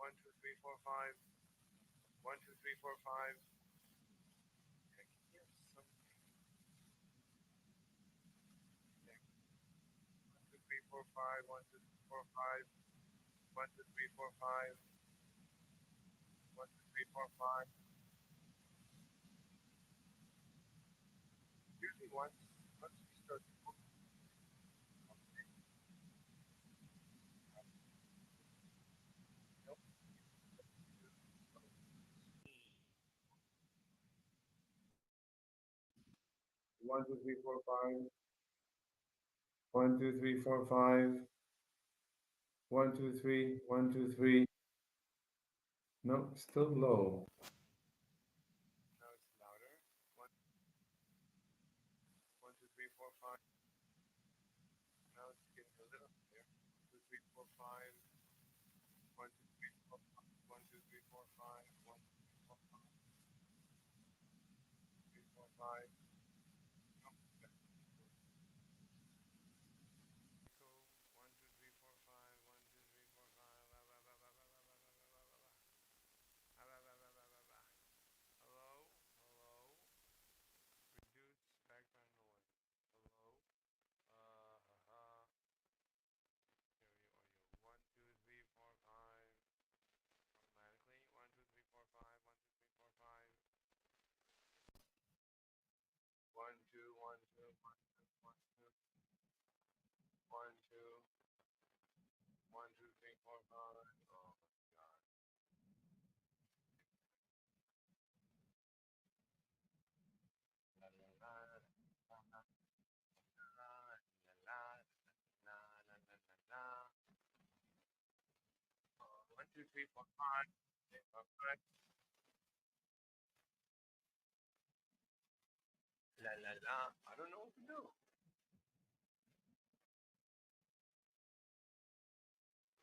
1, 2, 3, 4, 5. 1, 2, 3, 4, 5. I can hear something. 1, 2, 3, 4, 5. 1, 2, 3, 4, 5. 1, 2, 3, 4, 5. 1, 2, 3, 4, 5. Usually once we start to book, nope. 1, 2, 3, 4, 5. 1, 2, 3, 4, 5. 1, 2, 3. 1, 2, 3. No, still low. Now it's louder. 1, 1, 2, 3, 4, 5. Now it's getting a little higher. 2, 3, 4, 5. 1, 2, 3, 4, 5. 1, 2, 3, 4, 5. 1, 2, 3, 4, 5. 3, 4, 5. Nope. Echo. 1, 2, 3, 4, 5. 1, 2, 3, 4, 5. Hello? Hello? Reduce background noise. Hello? Stereo audio. 1, 2, 3, 4, 5. Automatically. 1, 2, 3, 4, 5. 1, 2, 3, 4, 5. 1, 2, 1, 2, 1, 2, 1, 2. 1, 2. 1, 2, 3, 4, 5. Oh my god. La la la la la la la la la la la. 1, 2, 3, 4, 5. 4, 5. La la la. I don't know what to do.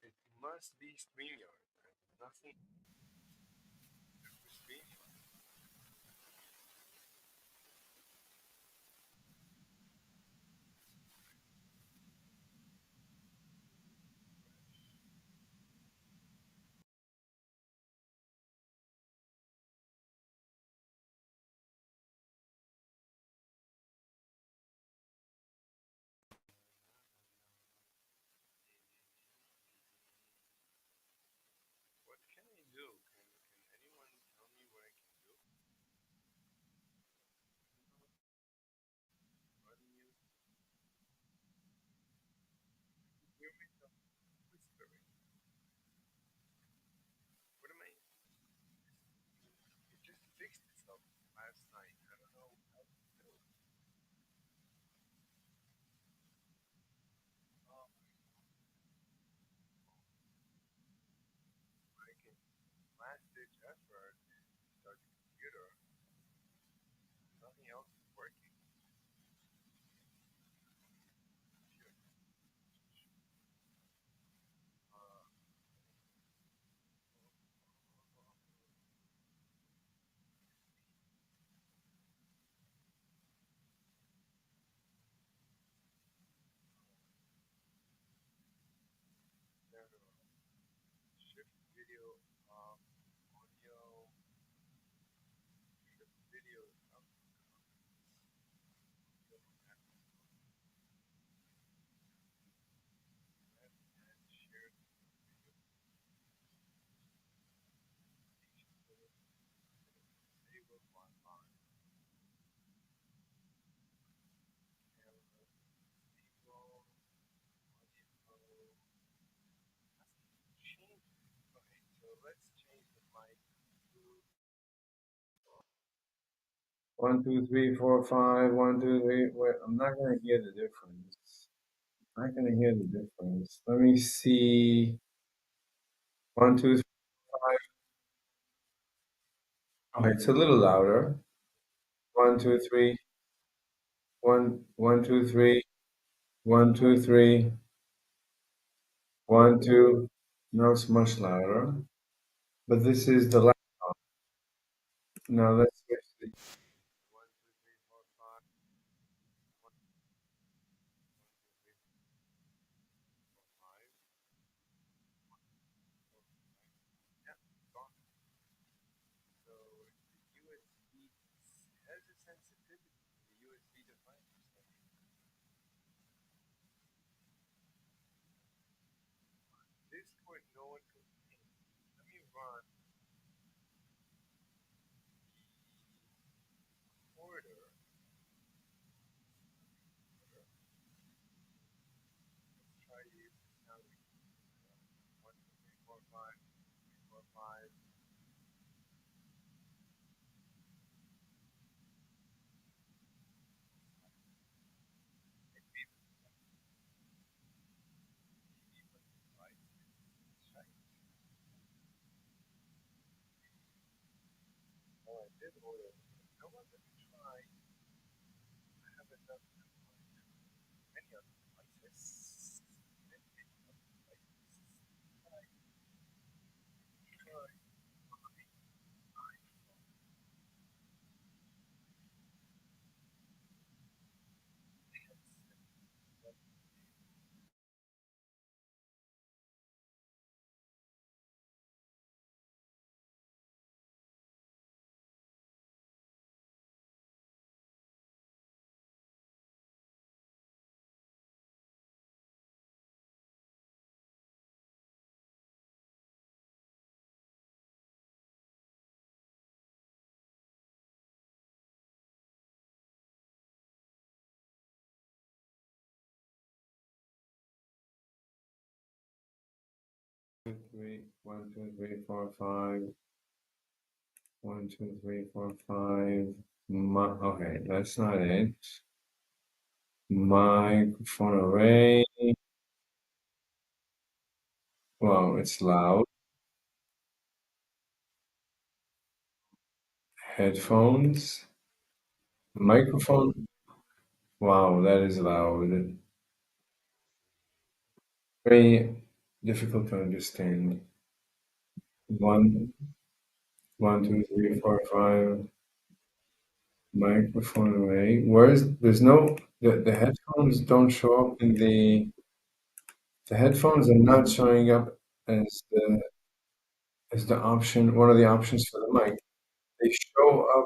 It must be StreamYard. Nothing to StreamYard. What can I do? Can anyone tell me what I can do? Unmute. Hear myself whispering. What am I? It just fixed itself last night. I don't know how to do it. Oh, I can last ditch effort start the computer. Nothing else is working. Shit. Uh, there we go. Shift video off. Audio. Shift video up. Left and share video. Disable Wi-Fi. Camera. People. Audio. Change. Okay, so let's change the mic to 1, 2, 3, 4, 5. 1, 2, 3. Wait, I'm not gonna hear the difference. I'm not gonna hear the difference. Let me see. 1, 2, 3, 5. Okay, it's a little louder. 1, 2, 3. 1, 1, 2, 3. 1, 2, 3. 1, 2. Now it's much louder. But this is the laptop. Now let's switch the 1, 2, 3, 4, 5. 1, 2, 3, 4, 5. Two, three, 1, 2, 3, 4, 5. 1, 2, 3, 4, 5. Okay, that's not it. Microphone array. Wow, it's loud. Headphones. Microphone. Wow, that is loud. Very difficult to understand. One, 1, 2, 3, 4, 5. Microphone array. There's no, the headphones don't show up in the headphones are not showing up as the option, one of the options for the mic. They show up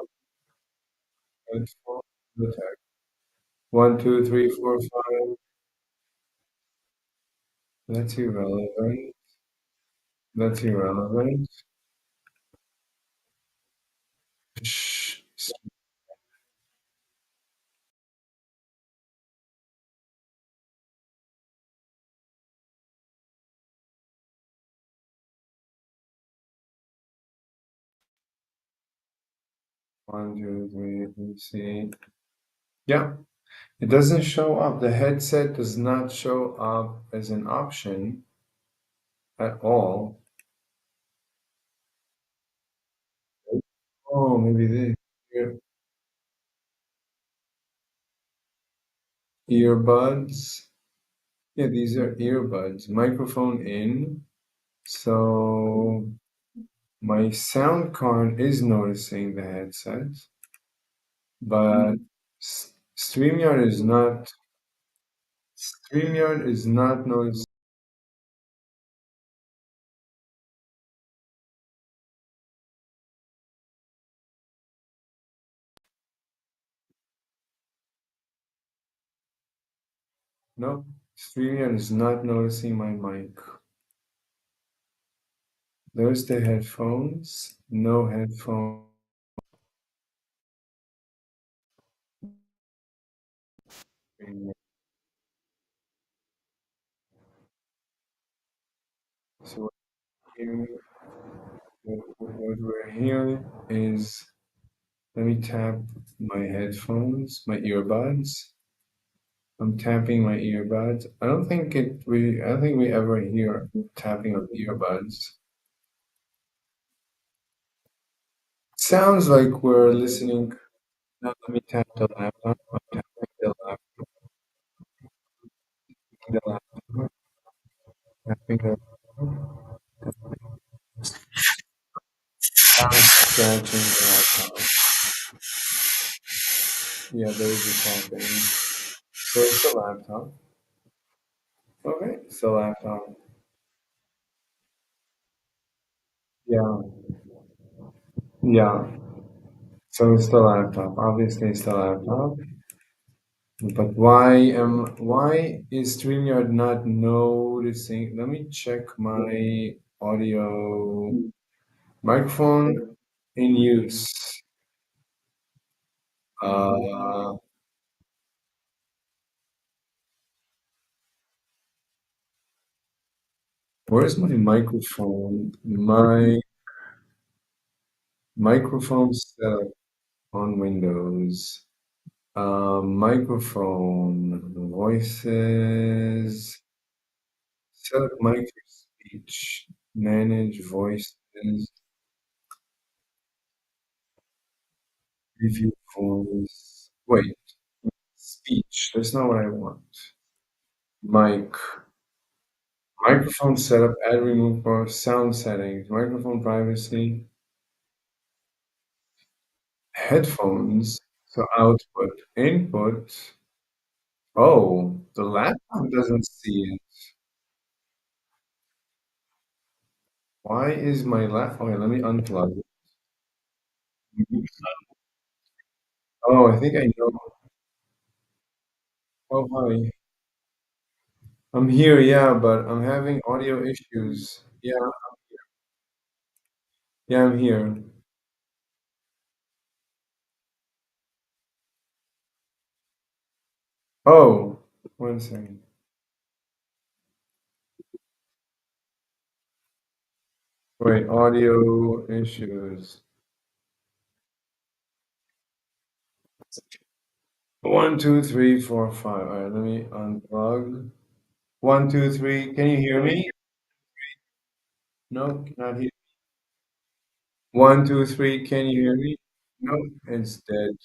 as phone contact. 1, 2, 3, 4, 5. That's irrelevant. That's irrelevant. Shh. 1, 2, 3. Let's see. Yeah, it doesn't show up. The headset does not show up as an option at all. Oh, maybe this. Ear, earbuds. Yeah, these are earbuds. Microphone in. So my sound card is noticing the headset, but StreamYard is not noticing. No, StreamYard is not noticing my mic. There's the headphones. No headphone. So here, what we're hearing is, let me tap my headphones, my earbuds. I'm tapping my earbuds. I don't think we ever hear tapping of earbuds. Sounds like we're listening. Now let me tap the laptop. I'm tapping the laptop, tapping the I'm scratching the laptop. Yeah, there is a tapping. So it's the laptop. Okay, it's the laptop. Yeah, yeah. So it's the laptop. Obviously, it's the laptop. But why is StreamYard not noticing? Let me check my audio microphone in use. Uh, where's my microphone? My microphone setup on Windows. Microphone, voices, select mic for speech, manage voices. Review voice. Wait, speech. That's not what I want. Mic. Microphone setup, add remove bar, sound settings, microphone privacy, headphones. So output, input. Oh, the laptop doesn't see it. Why is my laptop? Okay, let me unplug it. Oh, I think I know. Oh, hi. I'm here, yeah, but I'm having audio issues. Yeah, I'm here. Oh, one second. Wait, audio issues. One, two, three, four, five. All right, let me unplug. One, two, three. Can you hear me? No, cannot hear. One, two, three. Can you hear me? No, it's dead.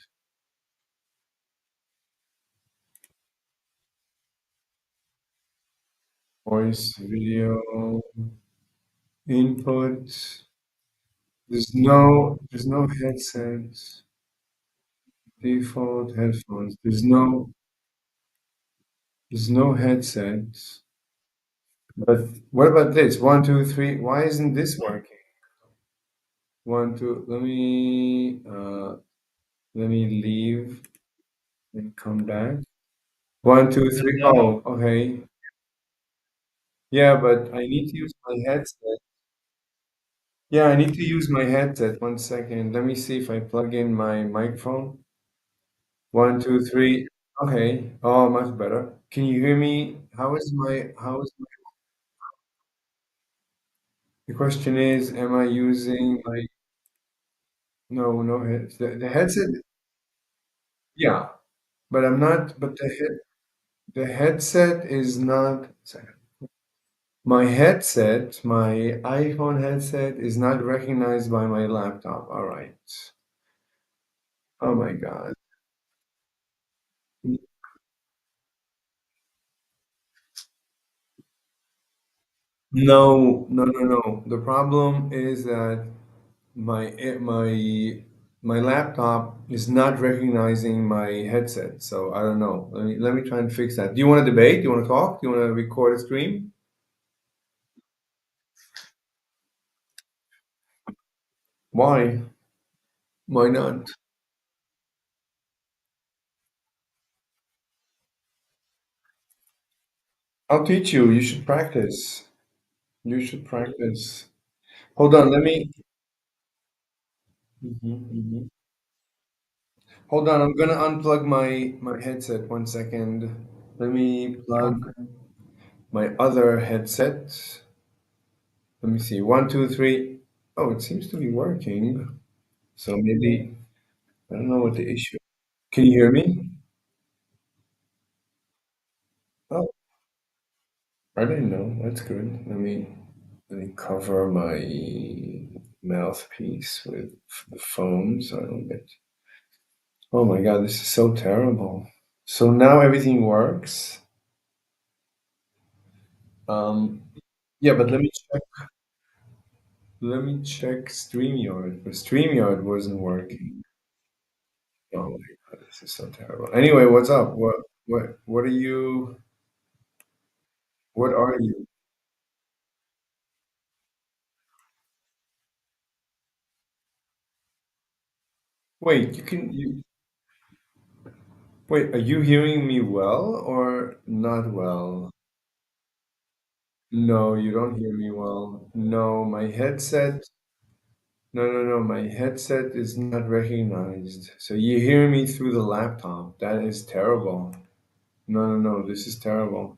Voice, video, input. There's no headsets. Default headphones. There's no headsets. But what about this? One, two, three. Why isn't this working? One, two. Let me leave and come back. One, two, three. Oh, okay. Yeah, but I need to use my headset. Yeah, I need to use my headset. One second. Let me see if I plug in my microphone. One, two, three. Okay. Oh, much better. Can you hear me? The question is, am I using my, no, no head, the headset? Yeah, but I'm not, but the headset is not, second. My headset, my iPhone headset is not recognized by my laptop. All right. Oh my God. No, no, no, no. The problem is that my laptop is not recognizing my headset. So I don't know. Let me try and fix that. Do you want to debate? Do you want to talk? Do you want to record a stream? Why? Why not? I'll teach you. You should practice. You should practice. Hold on. Mhm. Hold on. I'm gonna unplug my headset. One second. Let me plug my other headset. Let me see. One, two, three. Oh, it seems to be working. So maybe I don't know what the issue. Can you hear me? Oh, I didn't know. That's good. Let me cover my mouthpiece with the phone so I don't get. Oh my God, this is so terrible. So now everything works. Um, yeah, but let me check StreamYard. But StreamYard wasn't working. Oh my God, this is so terrible. Anyway, what's up? What are you? What are you? Wait, wait, are you hearing me well or not well? No, you don't hear me well. No, my headset is not recognized. So you hear me through the laptop. That is terrible. No, no, no, this is terrible.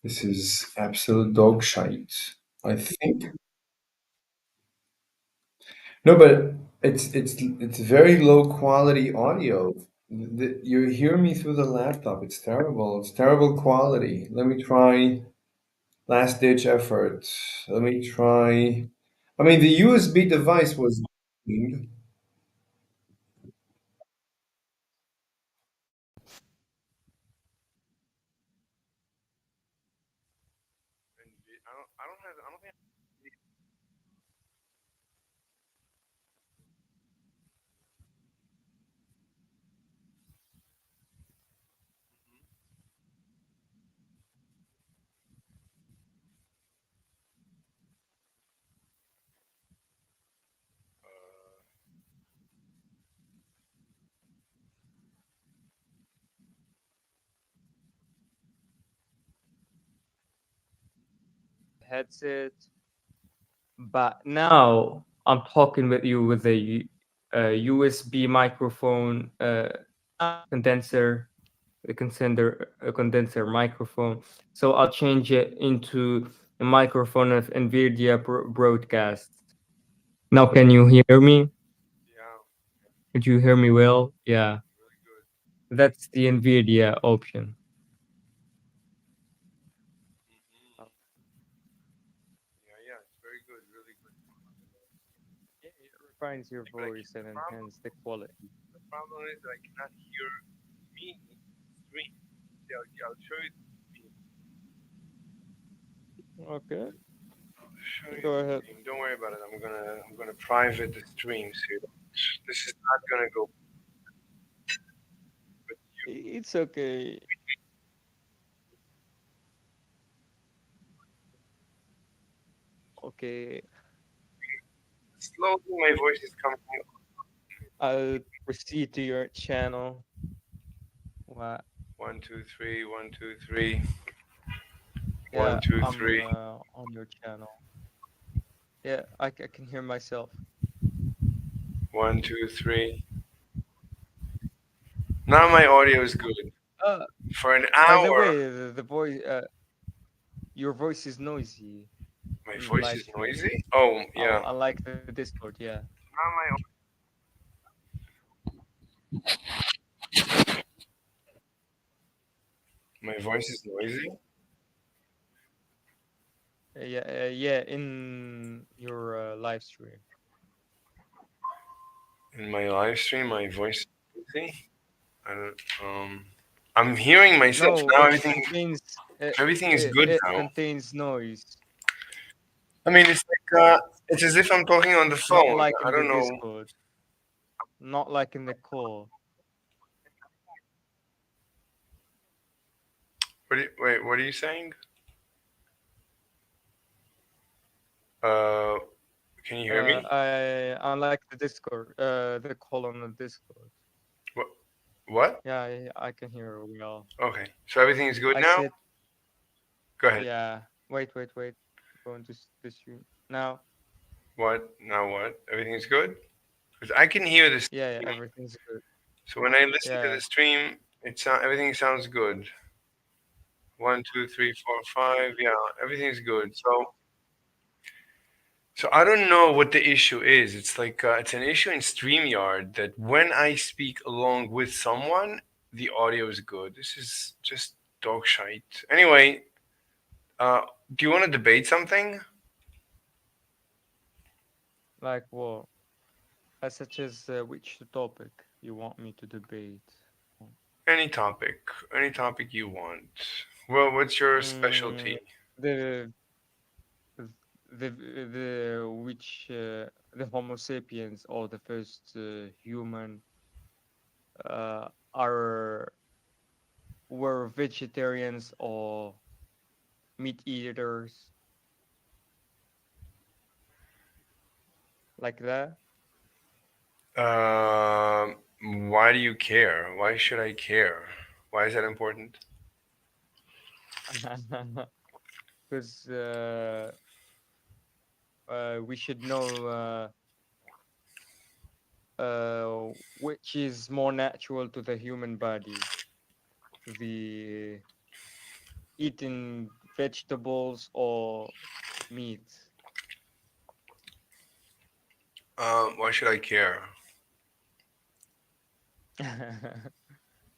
This is absolute dog shite. I think. No, but it's very low quality audio. You hear me through the laptop. It's terrible. It's terrible quality. Let me try last ditch effort. Let me try. I mean, the USB device was working. I don't think. Headset. But now I'm talking with you with a USB microphone, condenser, a condenser microphone. So I'll change it into a microphone of NVIDIA broadcast. Now, can you hear me? Yeah, Could you hear me well? Yeah, really good. that's the NVIDIA option. Hmm. Yeah, yeah, it's very good, really good. Yeah, it refines your Like voice and the problem, enhance the quality. the problem is that I cannot hear me stream. See, I'll show you the stream. Okay, I'll show you go the ahead. stream. Don't worry about it. I'm gonna private the stream. So this is not gonna go with you. It's okay. Okay, Slowly, my voice is coming. I'll proceed to your channel. Wow. One, two, three. One, two, three. One, Yeah, two, I'm three. on your channel. Yeah, I can hear myself. One, two, three. Now my audio is good Uh, for an by the hour. way, the voice, your voice is noisy My in the voice live is stream. noisy. Oh yeah. Unlike the Discord, yeah. Now my voice is noisy Yeah, in your live stream. in my live stream. My voice is noisy. I don't. I'm hearing myself No, now. it Everything. contains Everything is good it now. contains noise, I mean, it's like it's as if I'm talking on the not phone. like I in the don't know. Discord, not like in the call. Wait, what are you saying? Uh, can you hear me? I unlike the Discord, the call on the Discord. What? What? Yeah, I can hear well. Okay. So everything is good I now. said, Go ahead. yeah. Wait. Going to the stream now. What? Now what? Everything is good. Because I can hear the Yeah, stream. everything's good. So when I listen to Yeah, the stream, everything sounds good. One, two, three, four, five. Yeah, everything's good. So I don't know what the issue is. It's like it's an issue in StreamYard that when I speak along with someone, the audio is good. This is just dog shite. Anyway, uh, do you want to debate something? like what? Such as which topic you want me to debate? Any topic you want. Well, what's your Mm, specialty? the the which the Homo sapiens or the first human are were vegetarians or meat eaters like that. Why do you care? Why should I care? Why is that important? Because we should know which is more natural to the human body, the eating vegetables or meat. Why should I care?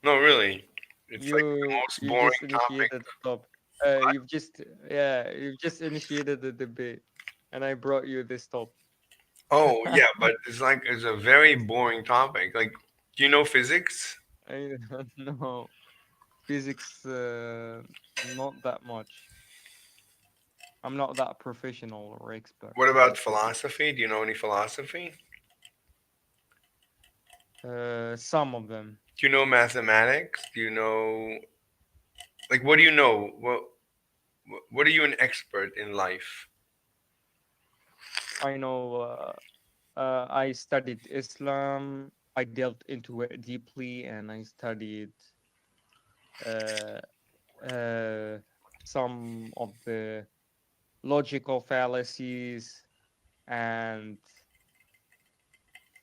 No, really. It's like the most You boring just topic. initiated the topic. You've just yeah, you've just initiated the debate, and I brought you this topic. Oh, yeah, but it's a very boring topic. Like, do you know physics? I don't know physics, not that much. I'm not that professional or expert, What about let's say. philosophy? Do you know any philosophy? Some of them. Do you know mathematics? Do you know, like, what do you know? What are you an expert in life? I know I studied Islam. I delved into it deeply, and I studied uh, uh, some of the logical fallacies and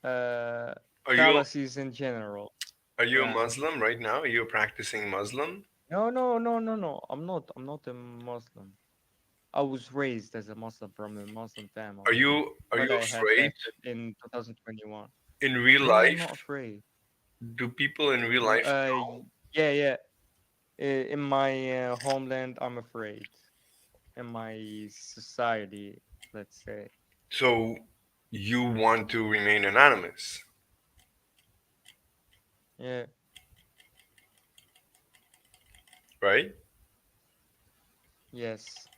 uh, Are you fallacies in general. are you a Yeah. Muslim right now? Are you a practicing Muslim? No, no, no, no, no. I'm not. I'm not a Muslim. I was raised as a Muslim from a Muslim Are family, you but I had afraid tested in 2021. in real No, I'm not life? afraid. Do people in real No, life know? yeah, yeah. In my homeland, I'm afraid. In my society, let's say. So you want to remain anonymous, Yeah, right? yes.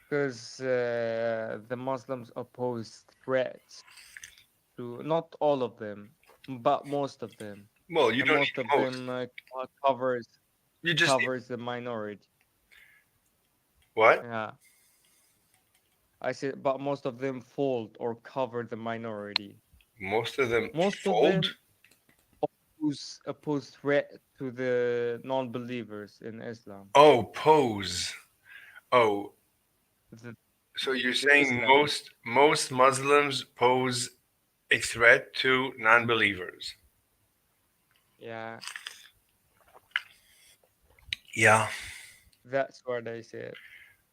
Because the Muslims oppose threats to not all of them, but most of them, Well, you and don't most need of most. them covers You just need covers the minority. what? Yeah, I said, but most of them fold or cover the minority. Most of them Most of fold. them oppose threat to the non-believers in Islam, Oh, pose. Oh, the, so you're the saying Islam. most Muslims pose a threat to non-believers. Yeah, Yeah. that's what I said.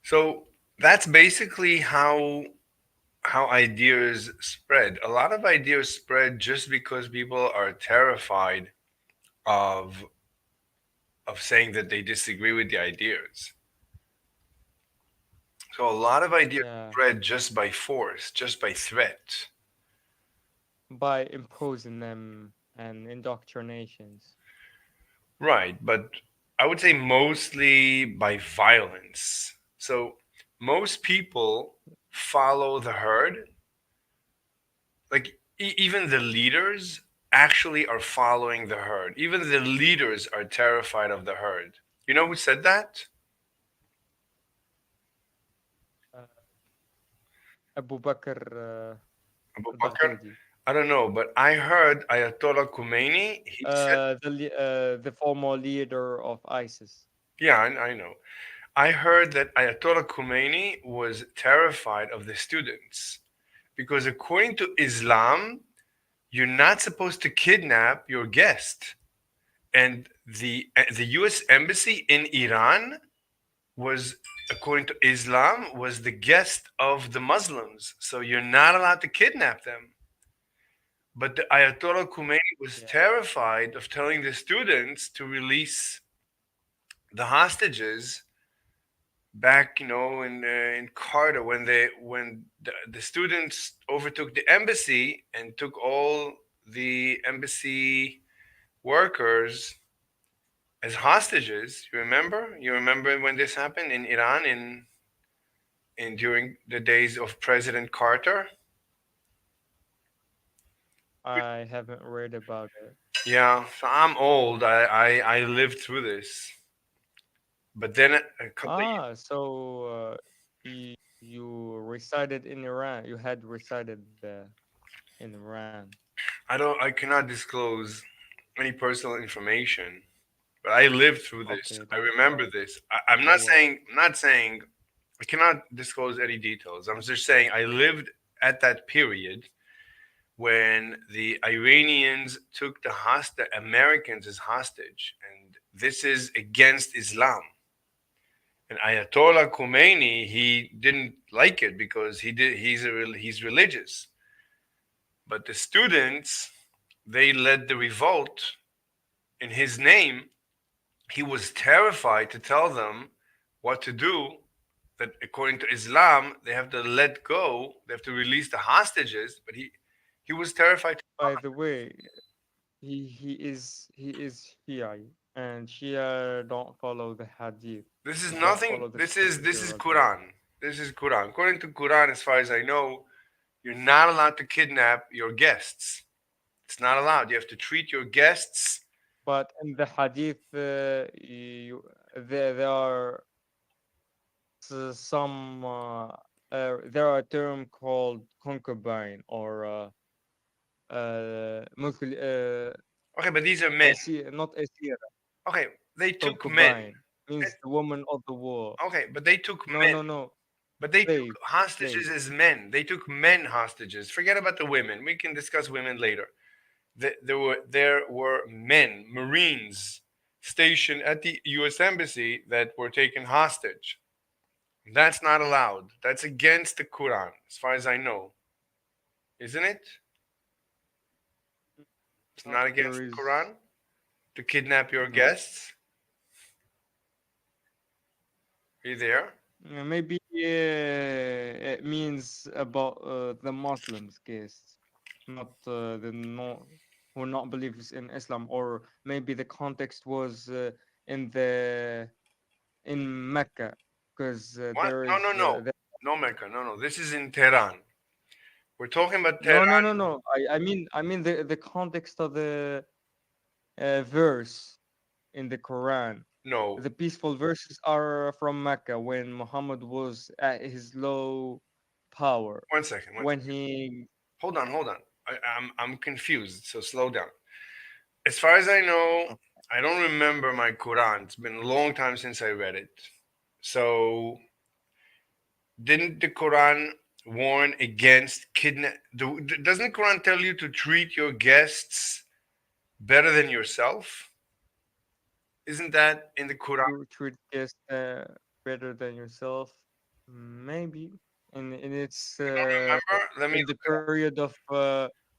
So that's basically how ideas spread. A lot of ideas spread just because people are terrified of saying that they disagree with the ideas. So a lot of ideas Yeah, spread just by force, just by threat. by imposing them and indoctrinations. Right, but I would say mostly by violence. So most people follow the herd. Like even the leaders actually are following the herd. Even the leaders are terrified of the herd. You know who said that? Uh, Abu Bakr Abu Bakr? al-Baghdadi, I don't know, but I heard Ayatollah Khomeini. He said, the former leader of ISIS. "Yeah, I know." I heard that Ayatollah Khomeini was terrified of the students because, according to Islam, you're not supposed to kidnap your guest. And the U.S. embassy in Iran was, according to Islam, was the guest of the Muslims. So you're not allowed to kidnap them. But the Ayatollah Khomeini was Yeah, terrified of telling the students to release the hostages back, in Carter when the students overtook the embassy and took all the embassy workers as hostages. You remember? You remember when this happened in Iran in during the days of President Carter? I haven't read about it. Yeah, so I'm old. I lived through this. But then a couple of Ah, so you resided in Iran. You had resided there in Iran. I cannot disclose any personal information, but I lived through this. Okay, I don't remember worry. this. I'm Don't worry. not saying I cannot disclose any details. I'm just saying I lived at that period when the Iranians took the Americans as hostage, and this is against Islam. And Ayatollah Khomeini, he didn't like it because he's religious. But the students, they led the revolt in his name. He was terrified to tell them what to do. That according to Islam, they have to let go. They have to release the hostages. But he was terrified. By the way, he is Shiite. and she don't follow the hadith. This is Don't nothing. follow the This is scripture as well. Quran. This is Quran. According to Quran, as far as I know, you're not allowed to kidnap your guests. It's not allowed. You have to treat your guests. But in the hadith, there are some there are a term called concubine or Okay, but these are men. not asir, Okay, they took men. concubine means the woman of the war. Okay, but they took No, men. no, no, But they took slave, slave. hostages as men. They took men hostages. Forget about the women. We can discuss women later. There were men, Marines, stationed at the U.S. embassy that were taken hostage. That's not allowed. That's against the Quran, as far as I know, isn't it? It's not There against the is Quran to kidnap your no. guests. Are you there? Maybe it means about the Muslims case, not the no who not believes in Islam, or maybe the context was in the in Mecca, because What? there No, no, is no, no, Mecca. No, no. This is in Tehran. We're talking about no, no, Tehran. no, no. I mean the context of the verse in the Quran. No. The peaceful verses are from Mecca when Muhammad was at his low power, One second. One when second. he Hold on. Hold on. I'm confused. So slow down. As far as I know, I don't remember my Quran. It's been a long time since I read it. So didn't the Quran warn against kidnap? Doesn't the Quran tell you to treat your guests better than yourself? Isn't that in the Quran? to treat guests better than yourself, maybe. And it's You don't remember? Let me in the look it up. period of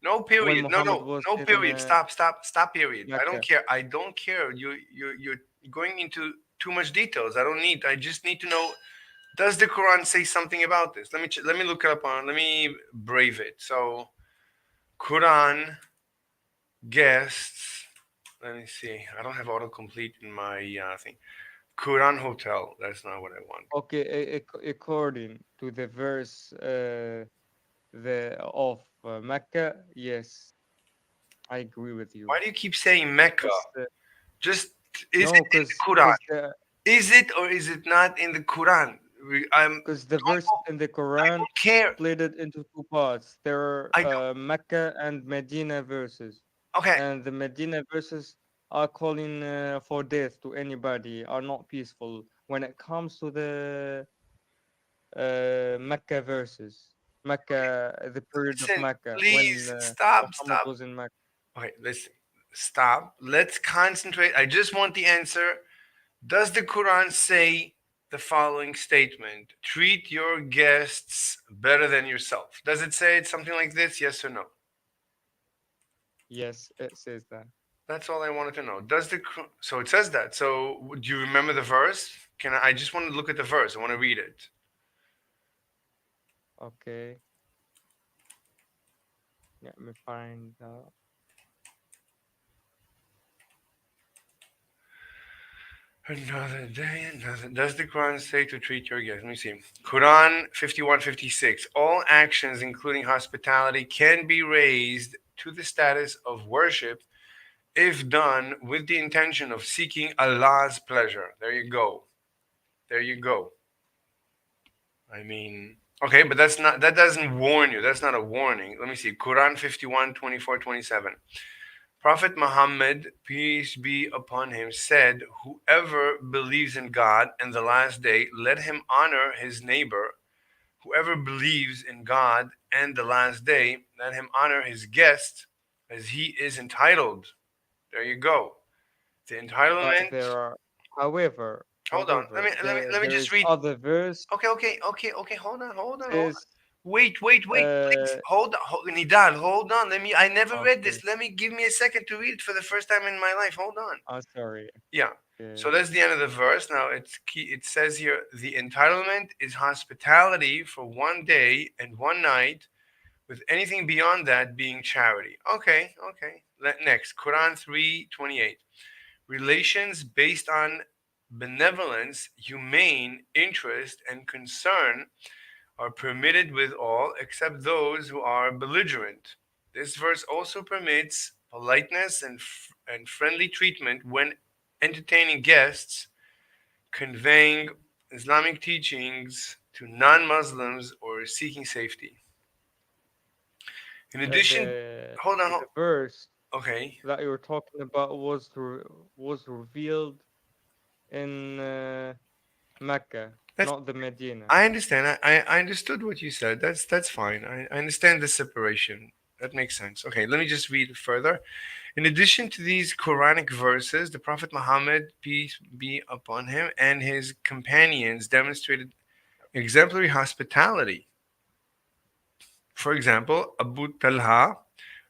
No when period. No, Muhammad no, was no in period. Stop, stop, stop. Period. I don't Mecca. care. I don't care. You're going into too much details. I don't need. I just need to know. Does the Quran say something about this? Let me look it up on. Let me brave it. So Quran guests. Let me see. I don't have autocomplete in my thing. Quran hotel. That's not what I want. Okay, according to the verse the of Mecca, yes, I agree with you. Why do you keep saying Mecca? Because Just is no, it in because the Quran? the Is it or is it not in the Quran? because the verse in the I Quran don't care. split it into two parts. There are I don't. Mecca and Medina verses, Okay. and the Medina verses are calling for death to anybody, are not peaceful. When it comes to the Mecca verses, Mecca, the period of Listen, Mecca when please stop, Muhammad stop. was in Mecca. Okay, listen, stop. Let's concentrate. I just want the answer. Does the Quran say the following statement? Treat your guests better than yourself. Does it say it something like this? Yes or no? Yes, it says that. That's all I wanted to know. So it says that. So do you remember the verse? I just want to look at the verse. I want to read it. Okay, let me find out. Another day, another. Does the Quran say to treat your guests? Let me see. Quran 51:56. All actions, including hospitality, can be raised to the status of worship if done with the intention of seeking Allah's pleasure. There you go. There you go. I mean, okay, but that doesn't warn you. That's not a warning. Let me see. Quran 51:24-27. Prophet Muhammad, peace be upon him, said, whoever believes in God and the last day, let him honor his neighbor. Whoever believes in God and the last day, let him honor his guest as he is entitled. There you go. The But entitlement. there are, however, Hold on. Let me let me let me there just is read. other verse Okay. Hold on. says, Wait. Please uh, Nidal, hold on. I never read okay, this. Give me a second to read it for the first time in my life. Hold on. I'm sorry. Yeah. Okay, So that's the end of the verse. Now it's key. It says here the entitlement is hospitality for one day and one night, with anything beyond that being charity. Okay. Next, Quran 3:28. Relations based on benevolence, humane interest, and concern are permitted with all except those who are belligerent. This verse also permits politeness and friendly treatment when entertaining guests, conveying Islamic teachings to non Muslims, or seeking safety. In addition, The hold on, verse okay. that you were talking about was revealed in Mecca, That's not the Medina. I understand. I understood what you said. That's fine. I understand the separation. That makes sense. Okay, let me just read further. In addition to these Quranic verses, the Prophet Muhammad, peace be upon him, and his companions demonstrated exemplary hospitality. For example, Abu Talha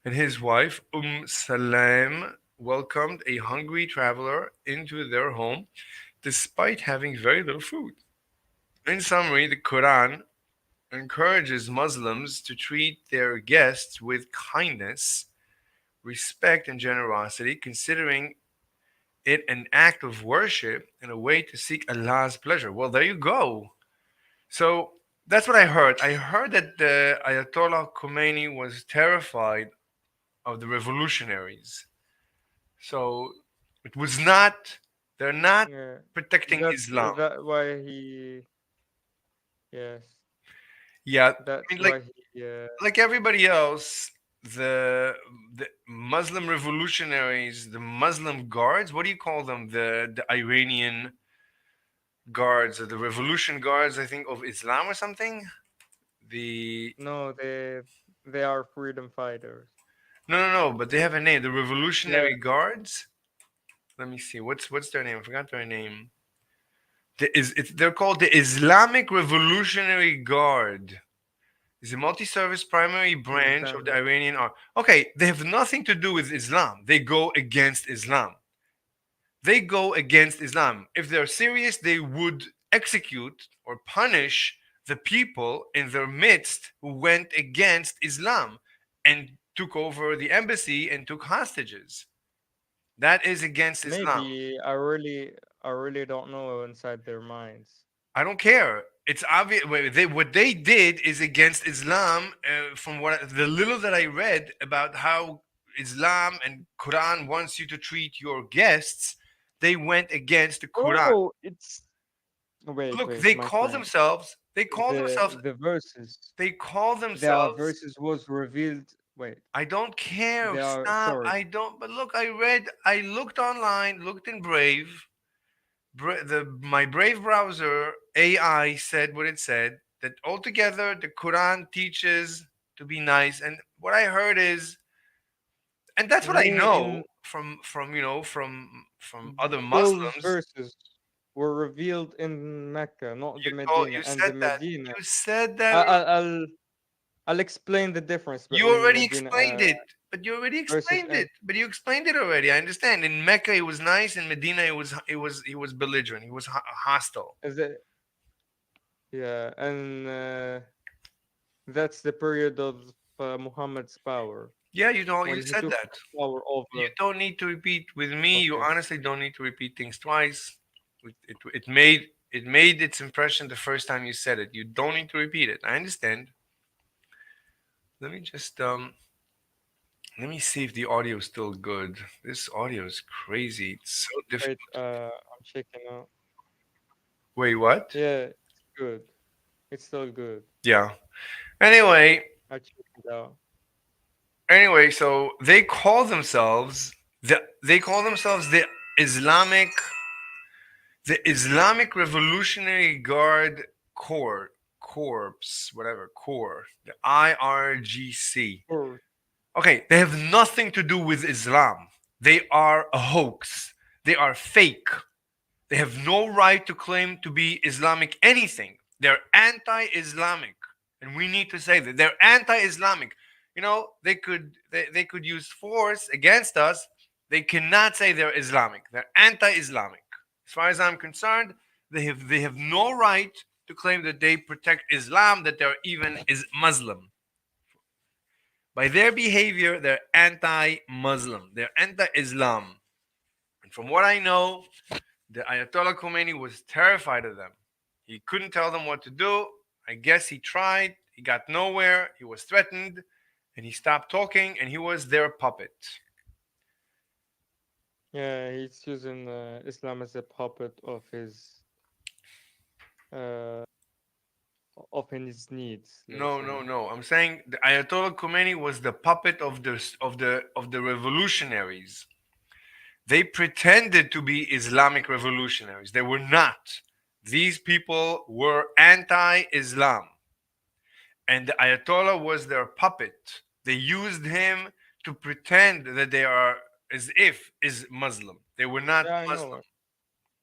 and his wife Salam welcomed a hungry traveler into their home despite having very little food. In summary, the Quran encourages Muslims to treat their guests with kindness, respect, and generosity, considering it an act of worship and a way to seek Allah's pleasure. Well, there you go. So that's what I heard. I heard that the Ayatollah Khomeini was terrified of the revolutionaries. So it was not, they're not Yeah, protecting Islam. that why he yes, Yeah, I that's mean, why he like everybody else, the Muslim revolutionaries, the Muslim guards, what do you call them? The Iranian guards or the revolution guards, I think, of Islam or something. The no, they are freedom fighters. no, but they have a name. The Yeah, Revolutionary Guards. Let me see. What's their name? I forgot their name. They're called the Islamic Revolutionary Guard. It's a multi-service primary branch of the Islamic. Iranian army. Okay, they have nothing to do with Islam. They go against Islam. They go against Islam. If they're serious, they would execute or punish the people in their midst who went against Islam and took over the embassy and took hostages. That is against Islam. Maybe I really don't know inside their minds. I don't care. It's obvious. What they did is against Islam. From what the little that I read about how Islam and Quran wants you to treat your guests, they went against the Quran. Oh, it's Look, wait, my friend. they call themselves, The verses, they call the themselves, verses was revealed. Wait, I don't care, they are stop, sorry. I don't, but look, I looked online, looked in Brave, my Brave browser AI said what it said, that altogether the Quran teaches to be nice, and what I heard is, and that's what I Me know in from other those Muslims. verses were revealed in Mecca, not the Medina. You And the said that, Medina, you said I, that. I, I'll I'll explain the difference You between already Medina explained it, but you already versus explained and it. But you explained it already. I understand. In Mecca, it was nice. In Medina, he was belligerent. He was hostile. is it yeah, and that's the period of Muhammad's power Yeah, you know, you when he said took that. power You over. don't need to repeat with me. You Okay, honestly don't need to repeat things twice. It made its impression the first time you said it. You don't need to repeat it. I understand. Let me just let me see if the audio is still good. This audio is crazy. It's so wait, difficult. I'm checking out. Wait, what? Yeah, it's good. It's still good. Yeah. Anyway, I checked it out. so they call themselves Islamic the Islamic Revolutionary Guard whatever, Corps, the IRGC. Or Okay, they have nothing to do with Islam. They are a hoax. They are fake. They have no right to claim to be Islamic anything. They're anti-Islamic, and we need to say that they're anti-Islamic. They could use force against us. They cannot say they're Islamic. They're anti-Islamic. As far as I'm concerned, they have no right to claim that they protect Islam, that they're even is Muslim. By their behavior, they're anti-Muslim. They're anti-Islam. from what I know, the Ayatollah Khomeini was terrified of them. He couldn't tell them what to do. I guess he tried. He got nowhere. He was threatened, and he stopped talking, and he was their puppet. Yeah, he's using Islam as a puppet uh, of his needs, let's No, no, say. no. I'm saying the Ayatollah Khomeini was the puppet of the revolutionaries. They pretended to be Islamic revolutionaries. They were not. These people were anti-Islam, and the Ayatollah was their puppet. They used him to pretend that they are as if is Muslim. They were not Yeah, I Muslim. know.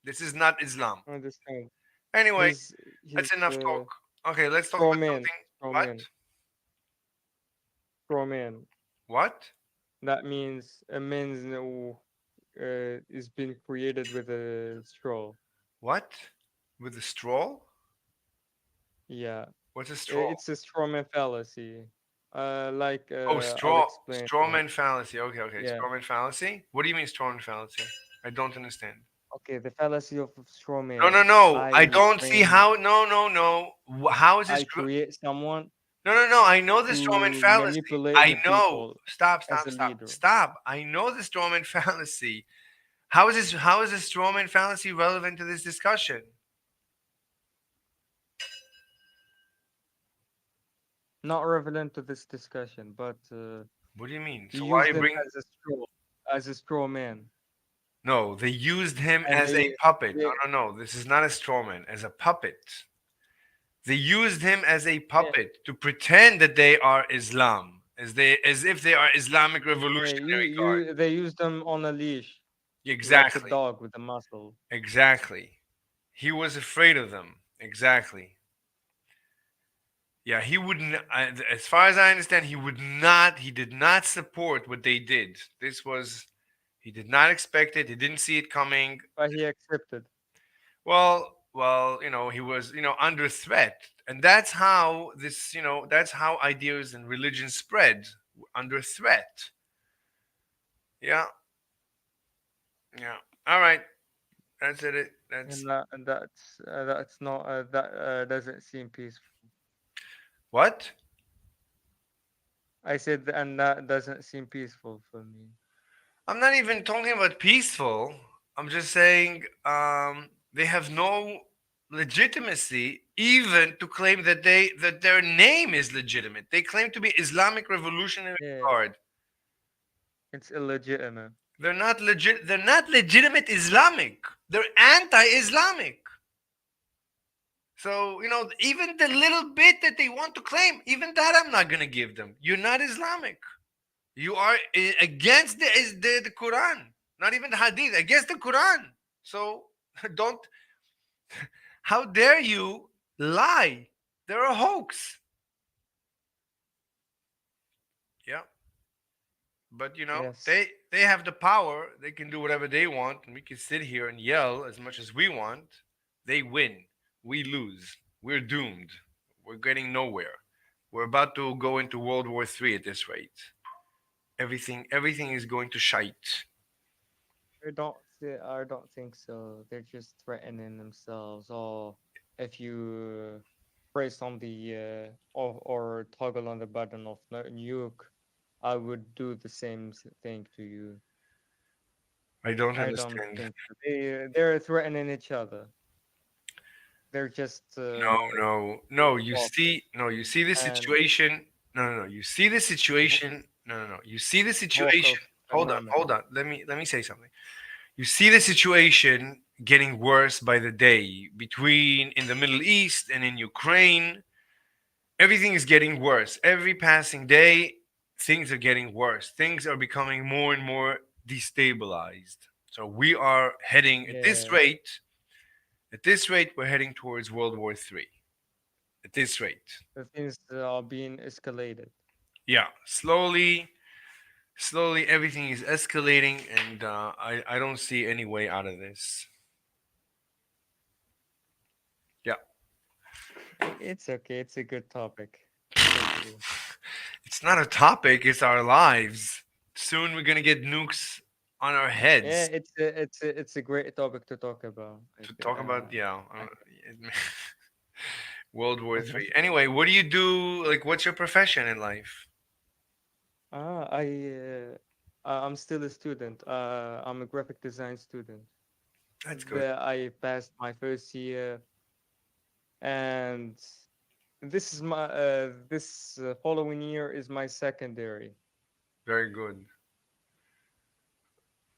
This is not Islam. I understand. Anyway, He's that's enough talk. Okay, let's talk straw about man, something. straw What? man, straw man. What? That means a man is being created with a straw. What? With the straw? Yeah, What's a straw? it's a straw man fallacy. Like Oh, I'll straw. explain. Strawman fallacy. Okay, okay. Yeah. Strawman fallacy. What do you mean strawman fallacy? I don't understand. Okay, the fallacy of straw No, no, man. no. I I don't see bring, how. No, no, no. How is this I true? create someone No, no, no. I know the strawman to fallacy. manipulate I the know. people Stop, as stop, a stop, leader. stop. I know the strawman fallacy. How is this? How is the strawman fallacy relevant to this discussion? Not relevant to this discussion, but What do you mean? you So why use you them bring? as a straw man, No, they used him and as a puppet. No, they no, no. This is not a strawman. As a puppet. They used him as a yeah, puppet to pretend that they are Islam, as if they are Islamic yeah, Revolutionary Guard. they use them on a leash, like a Exactly, dog with a muzzle. exactly. He was afraid of them. Exactly. Yeah, he wouldn't. As far as I understand, he would not. He did not support what they did. This was. He did not expect it. He didn't see it coming. But he accepted. Well, he was, under threat, and that's how this, that's how ideas and religion spread under threat. Yeah, yeah. All right, that's it. That's And that's not that doesn't seem peaceful. what I said, and that doesn't seem peaceful for me. I'm not even talking about peaceful. I'm just saying they have no legitimacy even to claim that their name is legitimate. They claim to be Islamic Revolutionary Yeah, Guard. it's illegitimate. They're not legit. They're not legitimate Islamic. They're anti-Islamic. So even the little bit that they want to claim, even that I'm not gonna give them. You're not Islamic. You are against the Quran. Not even the Hadith. Against the Quran. So don't. How dare you lie? They're a hoax. Yeah. But Yes, they have the power. They can do whatever they want, and we can sit here and yell as much as we want. They win. We lose. We're doomed. We're getting nowhere. We're about to go into World War III at this rate. Everything is going to shite. I don't think so. They're just threatening themselves. Or if you press on the or toggle on the button of nuke, I would do the same thing to you. I don't I don't understand. think so. They're threatening each other. They're just No, no, no. talk You see the and situation. No, no, no. You see the vo- situation. No, no, no. You see the vocal situation. Hold on, hold phenomenon. on. Let me say something. You see the situation getting worse by the day between in the Middle East and in Ukraine. Everything is getting worse. Every passing day, things are getting worse. Things are becoming more and more destabilized. So we are heading at this Yeah, rate. At this rate, we're heading towards World War III. At this rate, the things are being escalated. yeah, slowly, everything is escalating, and I don't see any way out of this. Yeah, It's okay. It's a good topic. It's okay. it's not a topic; it's our lives. Soon we're gonna get nukes on our Yeah, heads it's a great topic to talk about. to talk about. Yeah, I World War Three. Anyway, what do you do? Like, what's your profession in life? ah, I I'm still a student. I'm a graphic design student. That's good. I passed my first year, and this following year is my secondary. Very good.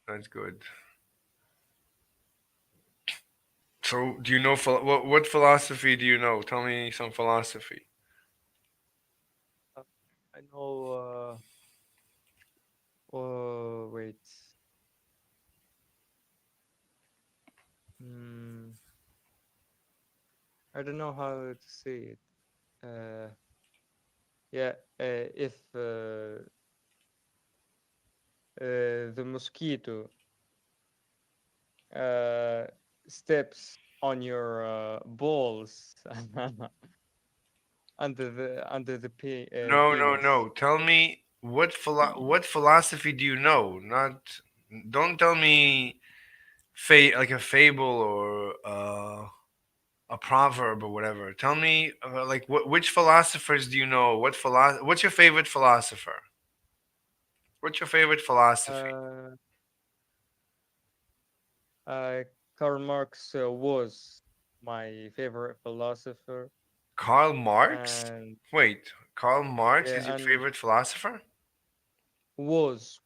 That's good. So, do you know what philosophy do you know? Tell me some philosophy. Uh, I know. Oh wait. Hmm. I don't know how to say it. Uh, yeah. If the mosquito uh, steps on your balls No, no, penis. no. Tell me what philosophy do you know? Not don't tell me like a fable or a proverb or whatever. Tell me like which philosophers do you know? What's your favorite philosopher? What's your favorite philosophy? Uh, uh, Karl Marx was my favorite philosopher, Karl Marx? and Wait, Karl Marx is yeah, your and favorite philosopher? was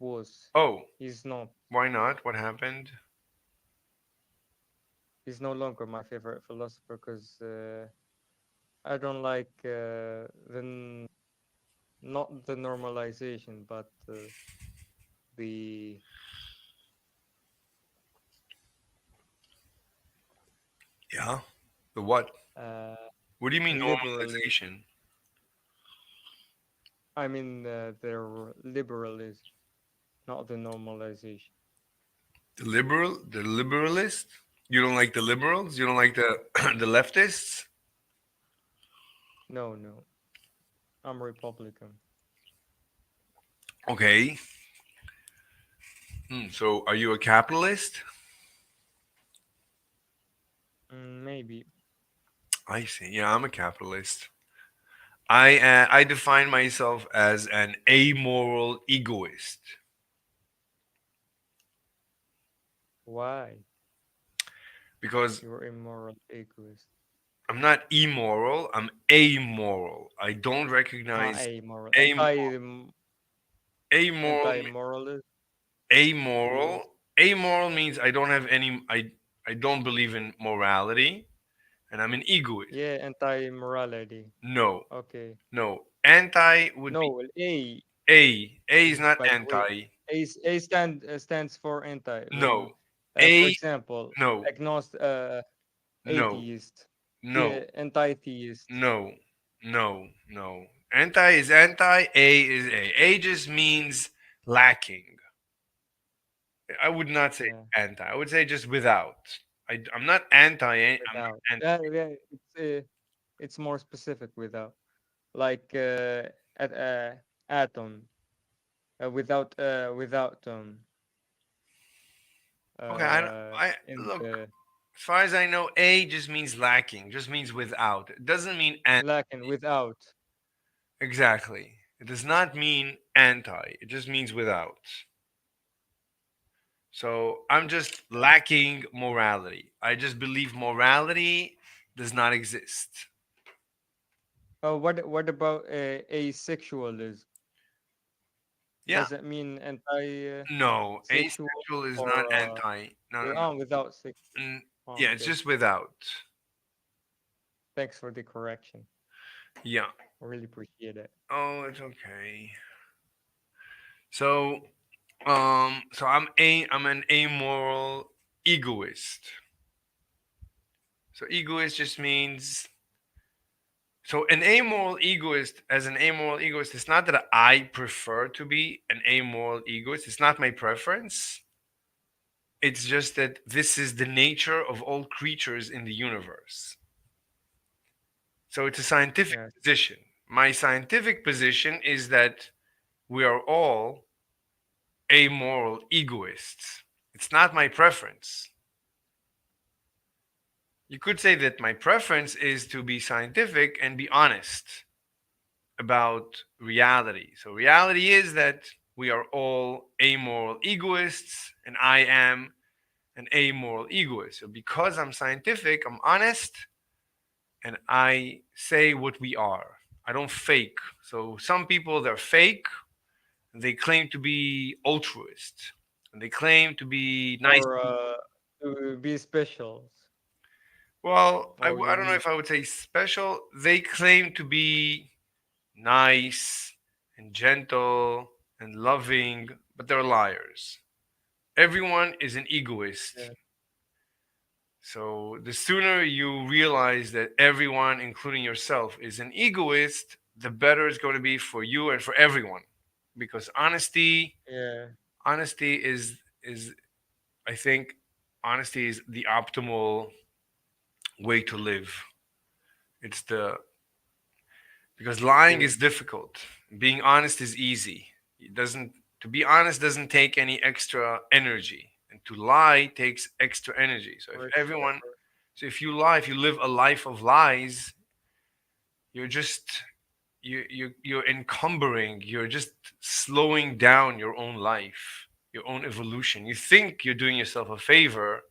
Oh, he's not why not? What happened? he's no longer my favorite philosopher because I don't like not the normalization, but the Yeah. The what? uh, What do you mean liberalism. normalization? I mean their liberalism, not the normalization. The liberalist? You don't like the liberals? You don't like the the leftists? No, no, I'm Republican. Okay. So are you a capitalist? Maybe. I see. Yeah, I'm a capitalist. I define myself as an amoral egoist Why? because You're immoral egoist. I'm not immoral. I'm amoral. I don't recognize Amoral. amoral. Amoral. Anti-moralist. Amoral. Amoral means I don't have any. I don't believe in morality, and I'm an egoist. Yeah, anti-morality. No, Okay. no. Anti would be No, well, A. A. A is not By the way, anti. stands for anti. No. When, for A. example, No. No. atheist. No. Yeah, anti-theist. No. No. No. Anti is anti. A is A. A just means lacking. I would not say Yeah, anti. I would say just without. I'm not anti. I'm without. not anti. Yeah, it's more specific without. Like at atom. Without Okay. I don't. I in look. the As far as I know, A just means lacking. Just means without. It doesn't mean anti. lacking without. Exactly. It does not mean anti. It just means without. So I'm just Yeah. lacking morality. I just believe morality does not exist. Oh, what about asexualism? Yeah. Does it mean anti No, sexual asexual is not or anti. No, no, no. without sex? Oh, Yeah, it's okay. just without. Thanks for the correction. Yeah. I really appreciate it. Oh, it's okay. So, so I'm an amoral egoist. So egoist just means so an amoral egoist, as an amoral egoist, it's not that I prefer to be an amoral egoist. It's not my preference. It's just that this is the nature of all creatures in the universe. So it's a scientific Yes. position. My scientific position is that we are all amoral egoists. It's not my preference. You could say that my preference is to be scientific and be honest about reality. So, reality is that we are all amoral egoists, and I am an amoral egoist. So, because I'm scientific, I'm honest, and I say what we are. I don't fake. So, some people, they're fake, and they claim to be altruist, and they claim to be nice. or to be special, Well, or I you don't know mean? if I would say special. They claim to be nice and gentle and loving, but they're liars. Everyone is an egoist. Yeah, So the sooner you realize that everyone, including yourself, is an egoist, the better it's going to be for you and for everyone. Because yeah, honesty is I think honesty is the optimal way to live. It's the because lying true. is difficult. Being honest is easy. It doesn't To be honest doesn't take any extra energy, and to lie takes extra energy. So if Or extra everyone, effort. so if you lie, if you live a life of lies, you're just you're encumbering, you're just slowing down your own life, your own evolution. You think you're doing yourself a favor,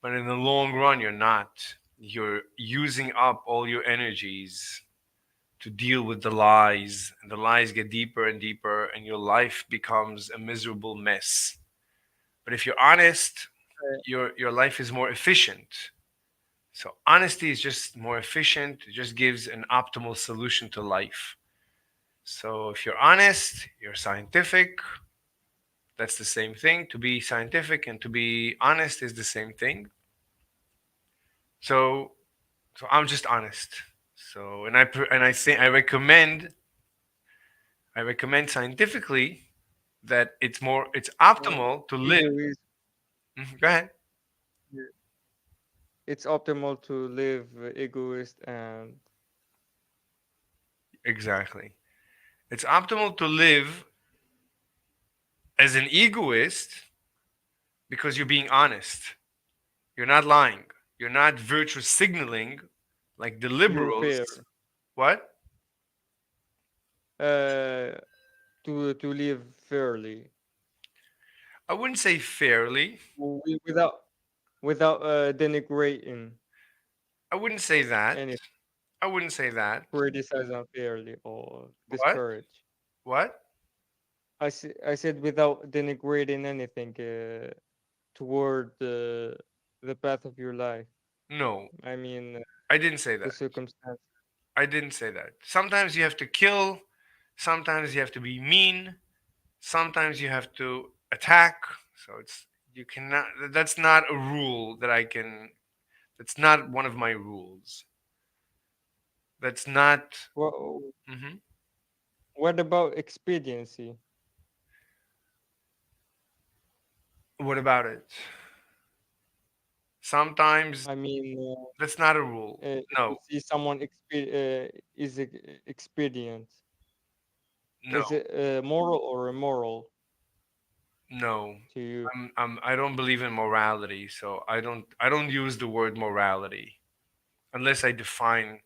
but in the long run, you're not. You're using up all your energies to deal with the lies, and the lies get deeper and deeper, and your life becomes a miserable mess. But if you're honest, your life is more efficient. So honesty is just more efficient. It just gives an optimal solution to life. So if you're honest, you're scientific. That's the same thing. To be scientific and to be honest is the same thing. So I'm just honest. So and I think I recommend scientifically that it's Well, optimal to live. egoist. Go ahead. It's optimal to live egoist and Exactly. It's optimal to live as an egoist because you're being honest. You're not lying. You're not virtue signaling like the you're liberals. fair. What? Uh, to live fairly, I wouldn't say fairly. without denigrating I wouldn't say that. any, I wouldn't say that. criticize unfairly or What? discourage. What? I said without denigrating anything toward the path of your life. No, I mean, I didn't say the that. circumstance. I didn't say that. Sometimes you have to kill. Sometimes you have to be mean. Sometimes you have to attack. So you cannot. That's not a rule that I can. That's not one of my rules. That's not. What Mhm. what about expediency? What about it? Sometimes I mean, that's not a rule. if you No, see someone expedient, no, is it moral or immoral no. to you? I don't believe in morality, so I don't use the word morality unless I define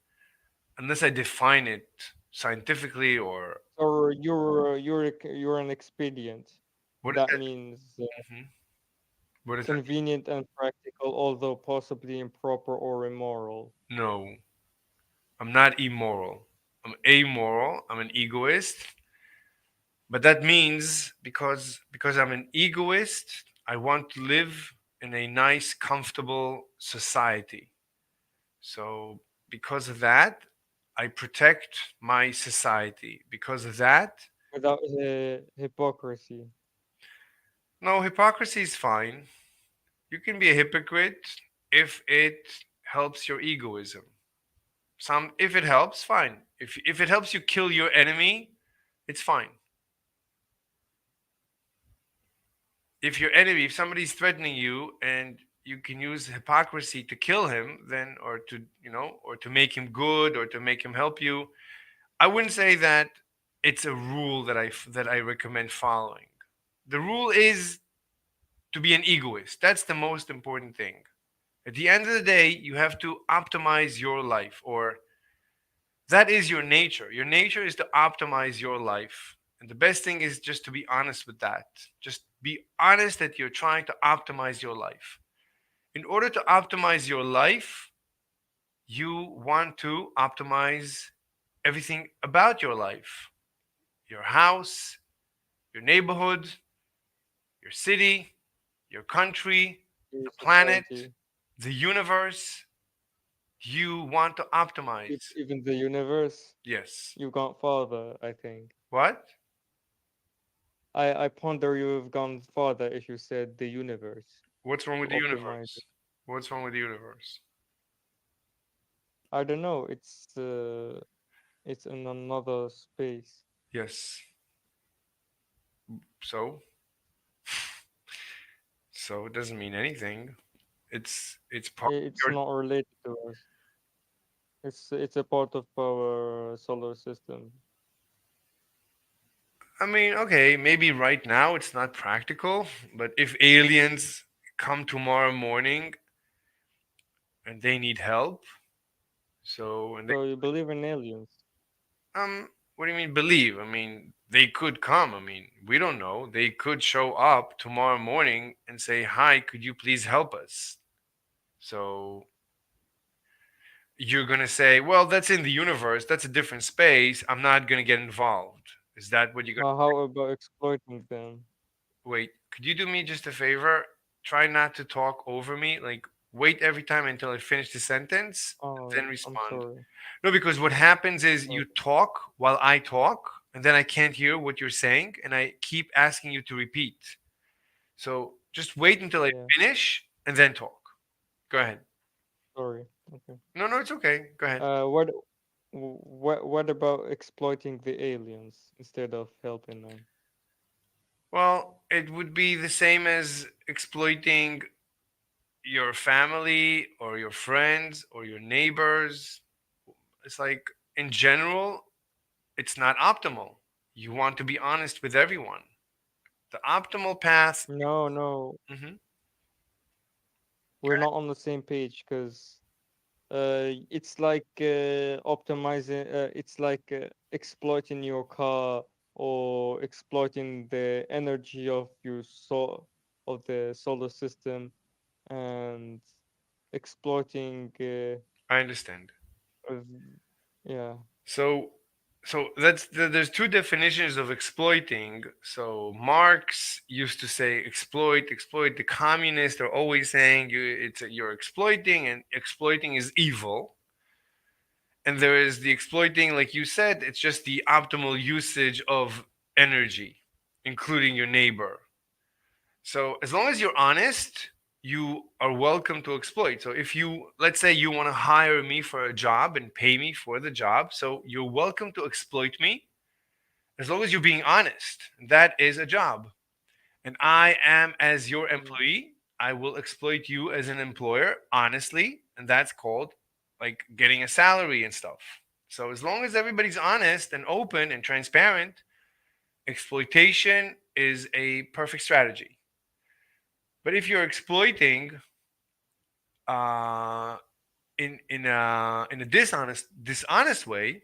it scientifically or Or you're an expedient. what is That that? means Mhm. What does that convenient and practical, although possibly improper or immoral. mean? No, I'm not immoral. I'm amoral. I'm an egoist. But that means because I'm an egoist, I want to live in a nice, comfortable society. So because of that, I protect my society. Because of that, Without hypocrisy. no, hypocrisy is fine. You can be a hypocrite if it helps your egoism. If it helps, fine. If it helps you kill your enemy, it's fine. If somebody's threatening you and you can use hypocrisy to kill him, then or to or to make him good or to make him help you, I wouldn't say that it's a rule that I recommend following. The rule is to be an egoist. That's the most important thing. At the end of the day, you have to optimize your life, or that is your nature. Your nature is to optimize your life. And the best thing is just to be honest with that. Just be honest that you're trying to optimize your life. In order to optimize your life, you want to optimize everything about your life: your house, your neighborhood, your city, your country, Your the planet, society, the universe. You want to optimize. even the universe. Yes. You've gone farther, I think. What? I ponder you've gone farther if you said the universe What's wrong to with the optimize it. universe? What's wrong with the universe? I don't know. It's in another space. Yes. So, so it doesn't mean anything. It's part of It's your. not related to us. It's a part of our solar system. I mean, okay, maybe right now it's not practical, but if aliens come tomorrow morning and they need help, so and they So you believe in aliens? what do you mean believe? I mean, they could come. I mean, we don't know. They could show up tomorrow morning and say, "Hi, could you please help us?" So you're going to say, "Well, that's in the universe. That's a different space. I'm not going to get involved." Is that what you're going How about exploiting them? to wait? Could you do me just a favor? Try not to talk over me. Like, wait every time until I finish the sentence, Oh, then I'm respond. sorry. No, because what happens is Sorry. you talk while I talk, and then I can't hear what you're saying, and I keep asking you to repeat. So just wait until I Yeah, finish and then talk. Go ahead. sorry. Okay. No, no, it's okay. Go ahead. What about exploiting the aliens instead of helping them? Well, it would be the same as exploiting your family or your friends or your neighbors. It's like, in general, it's not optimal. You want to be honest with everyone. The optimal path. No, no, Mhm. we're not on the same page because it's like optimizing. It's like exploiting your car or exploiting the energy of of the solar system and exploiting. I understand. Uh, yeah. So, there's two definitions of exploiting. So Marx used to say exploit, exploit. The communists are always saying you're exploiting, and exploiting is evil. And there is the exploiting, like you said, it's just the optimal usage of energy, including your neighbor. So as long as you're honest, you are welcome to exploit. So if you, let's say you want to hire me for a job and pay me for the job, so you're welcome to exploit me as long as you're being honest. That is a job. And I am, as your Mm. employee, I will exploit you as an employer honestly, and that's called like getting a salary and stuff. So as long as everybody's honest and open and transparent, exploitation is a perfect strategy. But if you're exploiting uh, in a dishonest way,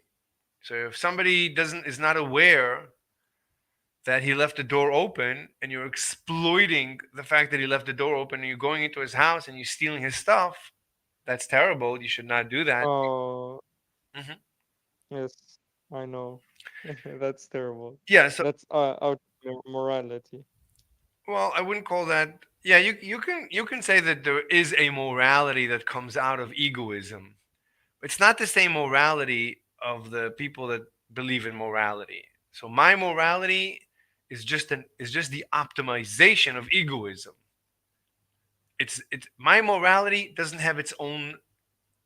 so if somebody doesn't is not aware that he left the door open, and you're exploiting the fact that he left the door open, and you're going into his house and you're stealing his stuff, that's terrible. You should not do that. Oh, Mhm. yes, I know. That's terrible. Yeah. So, That's out of morality. well, I wouldn't call that. Yeah, you can say that there is a morality that comes out of egoism. It's not the same morality of the people that believe in morality. So my morality is just the optimization of egoism. It's my morality doesn't have its own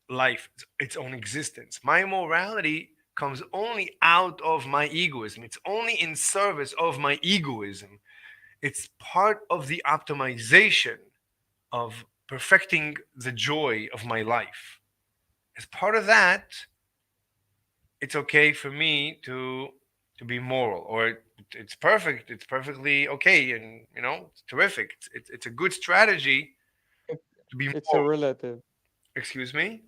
life, its own existence. My morality comes only out of my egoism. It's only in service of my egoism. It's part of the optimization of perfecting the joy of my life. As part of that, it's okay for me to to be moral, or it's perfect, it's perfectly okay, and it's terrific. It's a good strategy It, to be it's a moral. relative. Excuse me.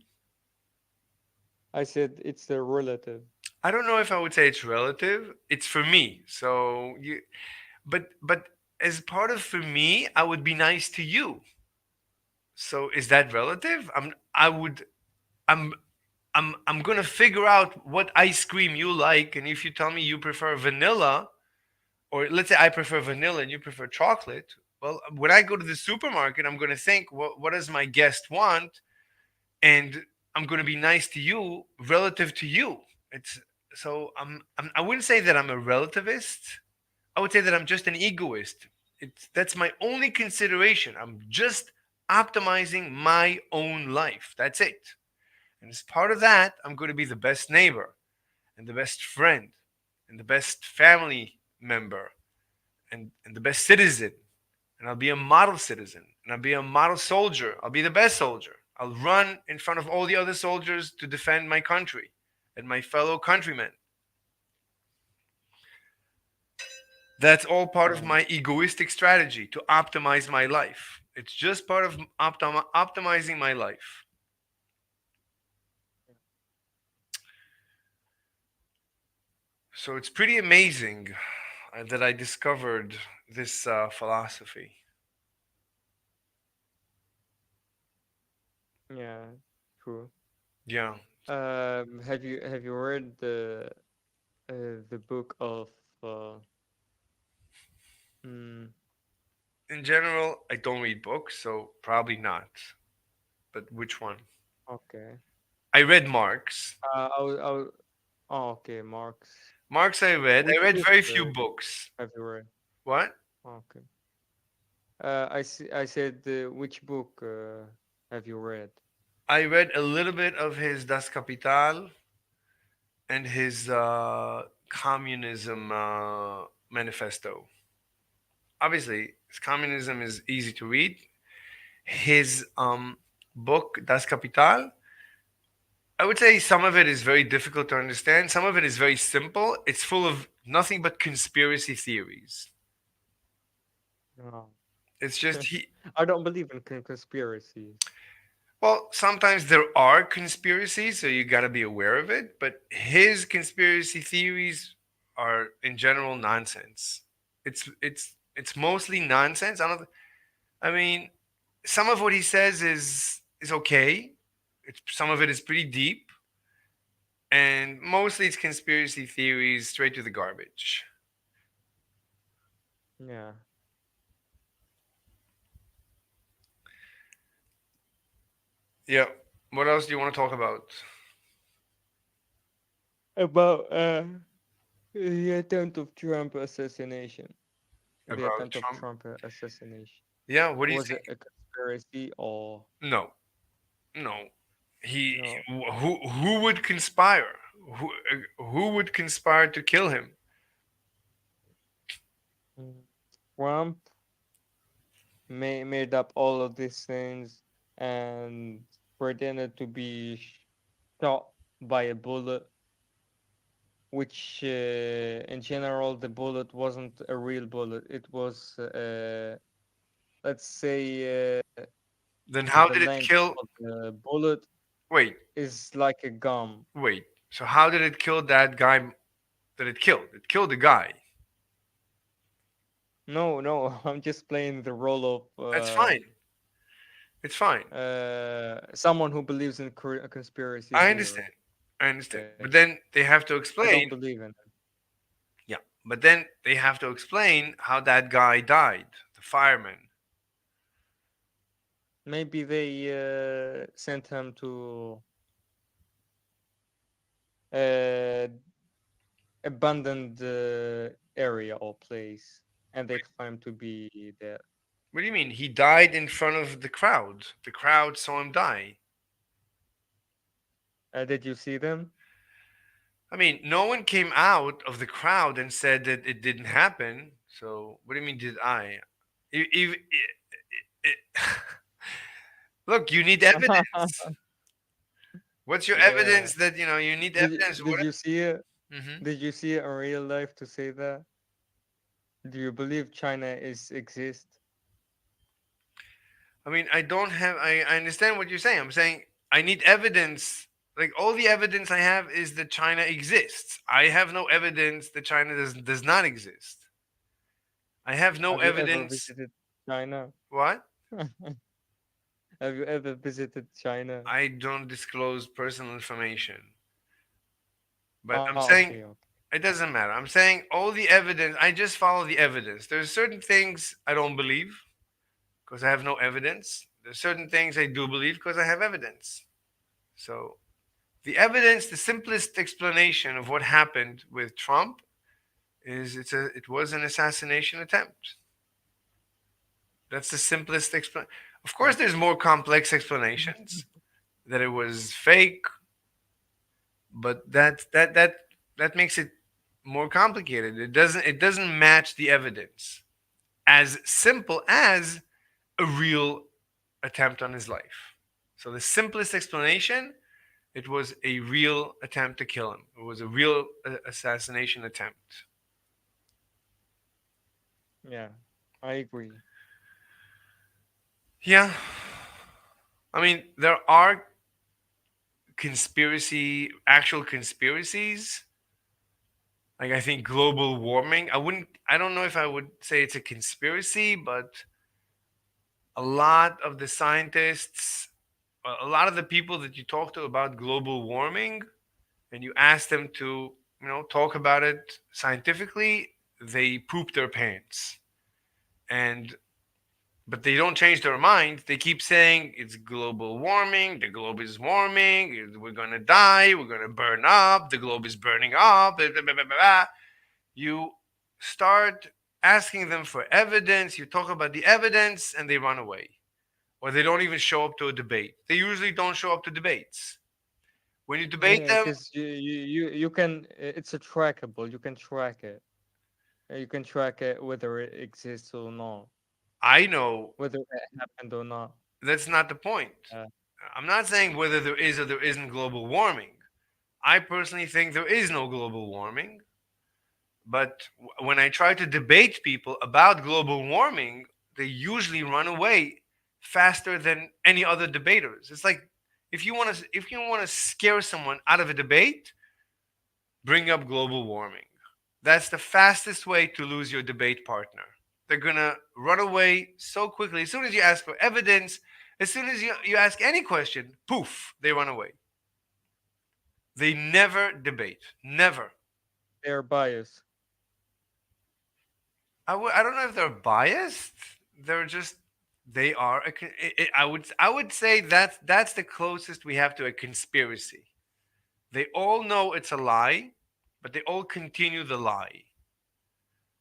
I said it's a relative. I don't know if I would say it's relative. It's for me. So but as part of for me, I would be nice to you. So is that relative? I'm I'm gonna figure out what ice cream you like, and if you tell me you prefer vanilla, or let's say I prefer vanilla and you prefer chocolate, well, when I go to the supermarket, I'm gonna think, what does my guest want, and I'm gonna be nice to you relative to you. It's so I wouldn't say that I'm a relativist. I would say that I'm just an egoist. That's my only consideration. I'm just optimizing my own life. That's it. And as part of that, I'm going to be the best neighbor and the best friend and the best family member and the best citizen. And I'll be a model citizen and I'll be a model soldier. I'll be the best soldier. I'll run in front of all the other soldiers to defend my country and my fellow countrymen. That's all part of Yeah, my egoistic strategy to optimize my life. It's just part of optimizing my life. So it's pretty amazing that I discovered this philosophy. yeah, true. Yeah. Have you read the book of uh, mm, In general, I don't read books, so probably not. But which one? okay. I read Marx. I will. Oh, okay, Marx. Marx I read. I Which read book very few books. have you read? What? Okay. I said which book have you read? I read a little bit of his Das Kapital and his communism manifesto. Obviously, his communism is easy to read. His book Das Kapital, I would say some of it is very difficult to understand. Some of it is very simple. It's full of nothing but conspiracy theories. No. It's just he. I don't believe in conspiracies. Well, sometimes there are conspiracies, so you got to be aware of it. But his conspiracy theories are, in general, nonsense. It's mostly nonsense. I don't. I mean, some of what he says is okay. Some of it is pretty deep, and mostly it's conspiracy theories straight to the garbage. Yeah. Yeah. What else do you want to talk about? About the attempt of Trump assassination. The About attempt of Trump? Trump assassination. Yeah. What do you Was think? it a conspiracy or No. No. He. no? Who would conspire? Who would conspire to kill him? Mm. Trump made up all of these things and pretended to be shot by a bullet, which in general the bullet wasn't a real bullet. It was, let's say, Then how the did it length kill? of the bullet Wait. is like a gum. Wait. So how did it kill that guy that it killed? It killed the guy. No, no, I'm just playing the role of That's fine. It's fine. someone who believes in conspiracy I theory. understand. I understand. Okay, But then they have to I don't explain. believe in it. Yeah. But then they have to explain how that guy died, the fireman. Maybe they sent him to uh, abandoned area or place, and they claim to be there. What do you mean? He died in front of the crowd. The crowd saw him die. Did you see them? I mean, no one came out of the crowd and said that it didn't happen. So, what do you mean, did I? If, look, you need evidence. What's your Yeah. evidence that you need Did evidence? did What? you see it? Hmm. Did you see it in real life to say that? Do you believe China is exist? I mean, I don't have. I understand what you're saying. I'm saying I need evidence. Like all the evidence I have is that China exists. I have no evidence that China does not exist. I have no Have you ever evidence. visited China? What? Have you ever visited China? I don't disclose personal information. But I'm Ah, saying okay, okay. it doesn't matter. I'm saying all the evidence. I just follow the evidence. There's certain things I don't believe because I have no evidence. There's certain things I do believe because I have evidence. So the evidence, the simplest explanation of what happened with Trump is it was an assassination attempt. That's the simplest explanation. Of course, there's more complex explanations that it was fake, but that makes it more complicated. It doesn't match the evidence as simple as a real attempt on his life. So the simplest explanation, it was a real attempt to kill him. It was a real assassination attempt. Yeah, I agree. Yeah, I mean there are actual conspiracies. Like I think global warming. I don't know if I would say it's a conspiracy, but a lot of the scientists, a lot of the people that you talk to about global warming, and you ask them to, talk about it scientifically, they poop their pants. And but they don't change their mind. They keep saying it's global warming, the globe is warming, we're gonna die, we're gonna burn up, the globe is burning up, blah, blah, blah, blah, blah. You start asking them for evidence, you talk about the evidence, and they run away. Or they don't even show up to a debate. They usually don't show up to debates. When you debate Yeah, them, because you can. It's a trackable. You can track it. You can track it whether it exists or not, I know whether it happened or not. that's not the point. Uh, I'm not saying whether there is or there isn't global warming. I personally think there is no global warming. But when I try to debate people about global warming, they usually run away faster than any other debaters. It's like if you want to scare someone out of a debate, bring up global warming. That's the fastest way to lose your debate partner. They're gonna run away so quickly. As soon as you ask for evidence, as soon as you ask any question, poof, they run away. They never debate. Never. they're biased. I don't know if they're biased. They're just they are I would say that's the closest we have to a conspiracy. They all know it's a lie, but they all continue the lie.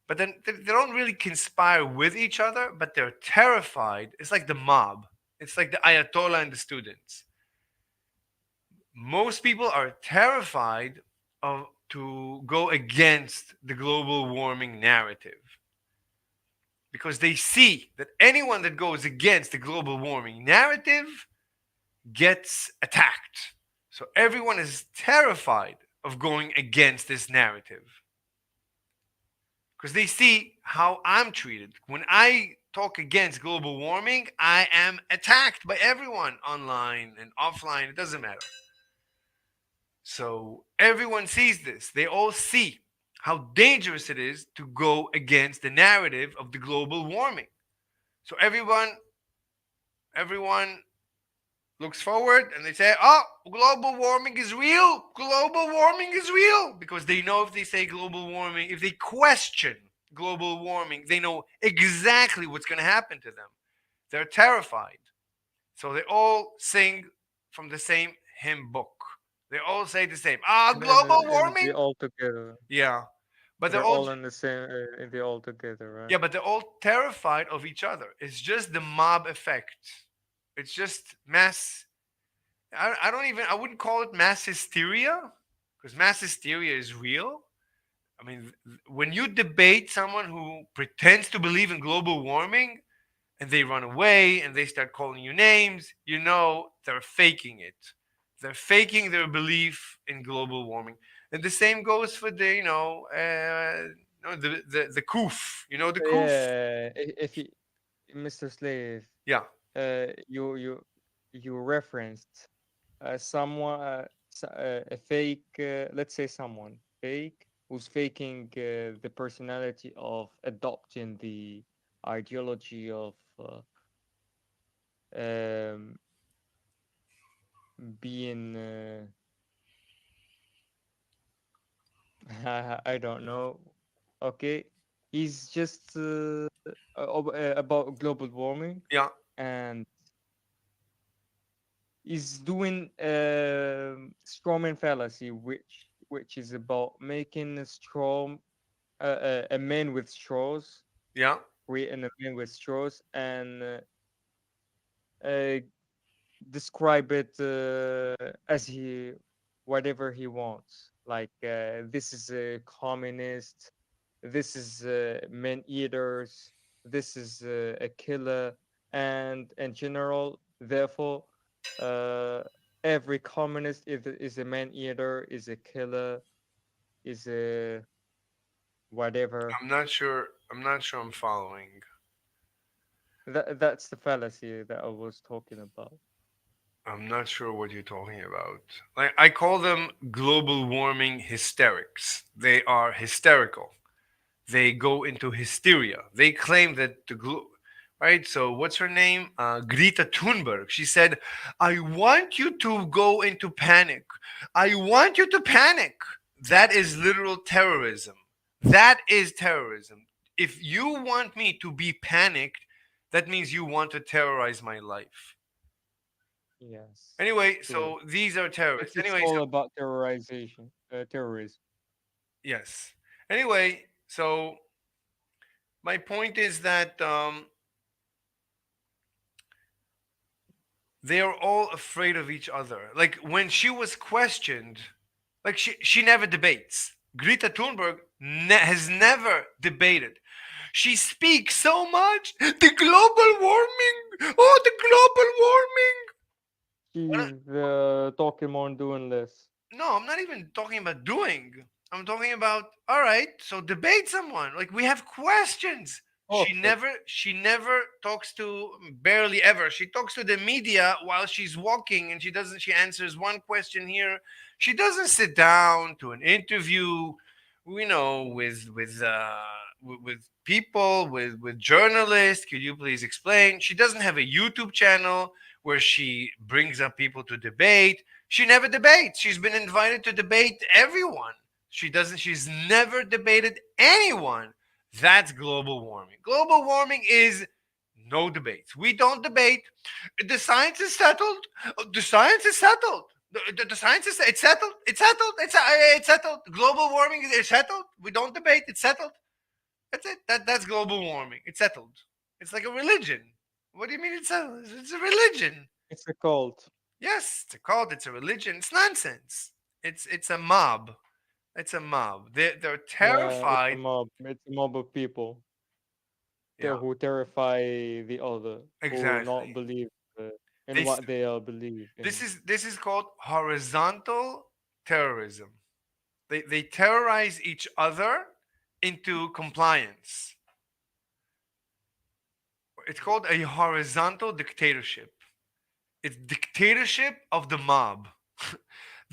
But then they don't really conspire with each other, but they're terrified. It's like the mob. It's like the Ayatollah and the students. Most people are terrified of to go against the global warming narrative because they see that anyone that goes against the global warming narrative gets attacked. So everyone is terrified of going against this narrative because they see how I'm treated. When I talk against global warming, I am attacked by everyone online and offline. It doesn't matter. So everyone sees this. They all see how dangerous it is to go against the narrative of the global warming. So everyone looks forward and they say, "Oh, global warming is real. Global warming is real." Because they know if they say global warming, if they question global warming, they know exactly what's going to happen to them. They're terrified. So they all sing from the same hymn book. They all say the same. Ah, global And they warming? all together. Yeah. But they're They're all all in the same. They all together, right? yeah, but they're all terrified of each other. It's just the mob effect. It's just mass I wouldn't call it mass hysteria because mass hysteria is real. I mean, when you debate someone who pretends to believe in global warming and they run away and they start calling you names, you know they're faking it. They're faking their belief in global warming, and the same goes for the no, the koof. You know the koof. Yeah, if you, Mr. Slave, Yeah, you referenced someone, a fake, let's say someone fake who's faking the personality of adopting the ideology of um, being, I don't know. Okay, he's just about global warming, yeah, and is doing strawman fallacy, which is about making a straw, a man with straws, yeah. creating a man with straws, and uh, describe it as he whatever he wants. Like this is a communist, this is man eaters, this is a killer, and in general, therefore, uh, every communist is a man eater, is a killer, is a whatever. I'm not sure. I'm not sure. I'm following. That's the fallacy that I was talking about. I'm not sure what you're talking about. Like I call them global warming hysterics. They are hysterical. They go into hysteria. They claim that right. So what's her name? Greta Thunberg. She said, "I want you to go into panic. I want you to panic." That is literal terrorism. That is terrorism. If you want me to be panicked, that means you want to terrorize my life. Yes, Anyway, sure. so these are terrorists. It's Anyway, so all about terrorization, terrorism. yes. Anyway, so my point is that they are all afraid of each other. Like when she was questioned, like she never debates. Greta Thunberg has never debated. She speaks so much. The global warming. Oh, the global warming. What? She's talking more and doing less. No, I'm not even talking about doing. I'm talking about all right. So debate someone. Like we have questions. Perfect. She never talks to barely ever. She talks to the media while she's walking, and she answers one question here. She doesn't sit down to an interview, with people, with journalists. Could you please explain? She doesn't have a YouTube channel where she brings up people to debate. She never debates. She's been invited to debate everyone. She's never debated anyone. That's global warming. Global warming is no debates. We don't debate. The science is settled. The science is settled. The science is it's settled. It's settled. It's settled. Global warming is settled. We don't debate. It's settled. That's it. That's global warming. It's settled. It's like a religion. What do you mean it's settled? It's a religion. It's a cult. Yes, it's a cult. It's a religion. It's nonsense. It's a mob. It's a mob. They're Yeah, it's a terrified. mob. It's a mob of people Yeah, who terrify the other, who not exactly. believe uh, in This what they believe this in. is this is called horizontal terrorism. They terrorize each other into compliance. It's called a horizontal dictatorship. It's dictatorship of the mob.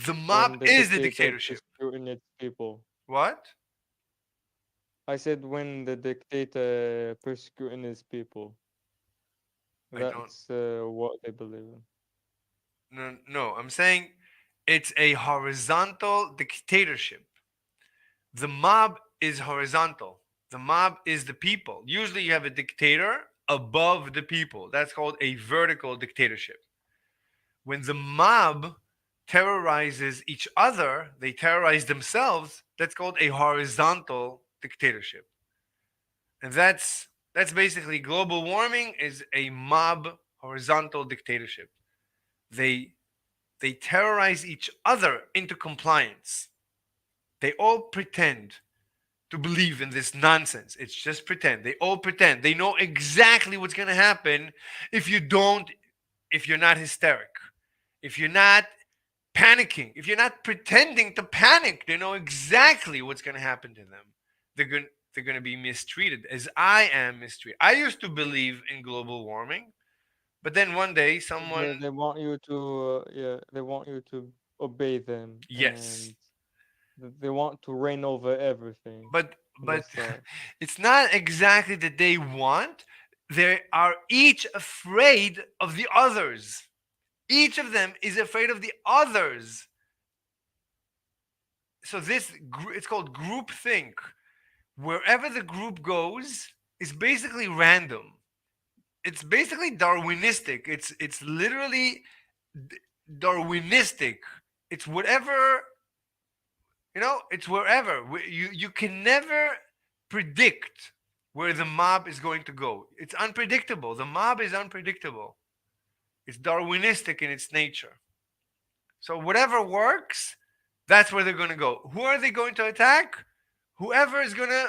The mob When the is the dictator dictatorship. persecuting its people. What? I said when the dictator persecuting his people. I don't. That's what they believe in. No, no. I'm saying it's a horizontal dictatorship. The mob is horizontal. The mob is the people. Usually you have a dictator above the people. That's called a vertical dictatorship. When the mob terrorizes each other, they terrorize themselves. That's called a horizontal dictatorship. And that's basically global warming is a mob horizontal dictatorship. They they terrorize each other into compliance. They all pretend to believe in this nonsense. It's just pretend. They all pretend. They know exactly what's going to happen if you don't, if you're not hysteric. If you're not panicking, if you're not pretending to panic, they know exactly what's going to happen to them. They're going to be mistreated as I am mistreated. I used to believe in global warming, but then one day someone, They want you to yeah, they want you to obey them, yes, and they want to reign over everything but in but this life. it's not exactly that they want. They are each afraid of the others. Each of them is afraid of the others. So it's called group think. Wherever the group goes is basically random. It's basically Darwinistic. It's literally Darwinistic. It's whatever, it's wherever. You can never predict where the mob is going to go. It's unpredictable. The mob is unpredictable. It's Darwinistic in its nature. So whatever works, that's where they're going to go. Who are they going to attack? Whoever is going to,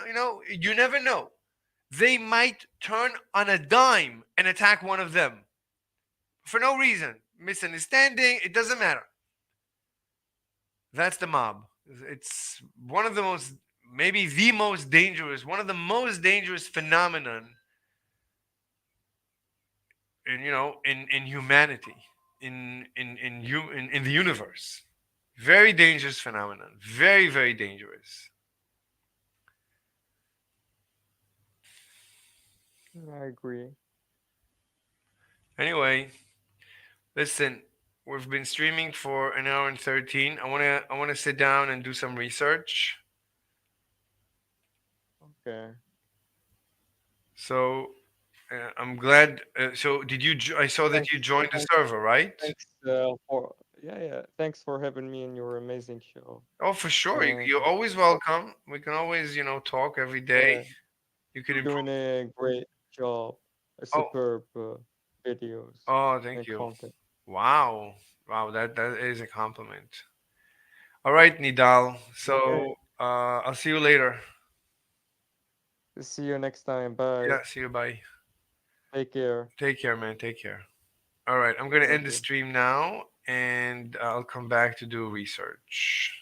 you never know. They might turn on a dime and attack one of them for no reason. Misunderstanding, it doesn't matter. That's the mob. It's one of the most, maybe the most dangerous, one of the most dangerous phenomenon in humanity, in the universe. Very dangerous phenomenon. Very, very dangerous. I agree. Anyway, listen, we've been streaming for an hour and 13. I wanna sit down and do some research. Okay. So I'm glad. So did you? I saw that Thanks. you joined the Thanks. server, right? Thanks for yeah. Thanks for having me in your amazing show. Oh, for sure. And You're always welcome. We can always, talk every day. yeah, You can you're improve. doing a great job. A Oh, superb videos oh, thank and you. content. Wow, wow. That is a compliment. All right, Nidal. Okay. So I'll see you later. See you next time. Bye. Yeah, see you. Bye. Take care. Take care, man. Take care. All right, I'm gonna end Thank the you. stream now, and I'll come back to do research.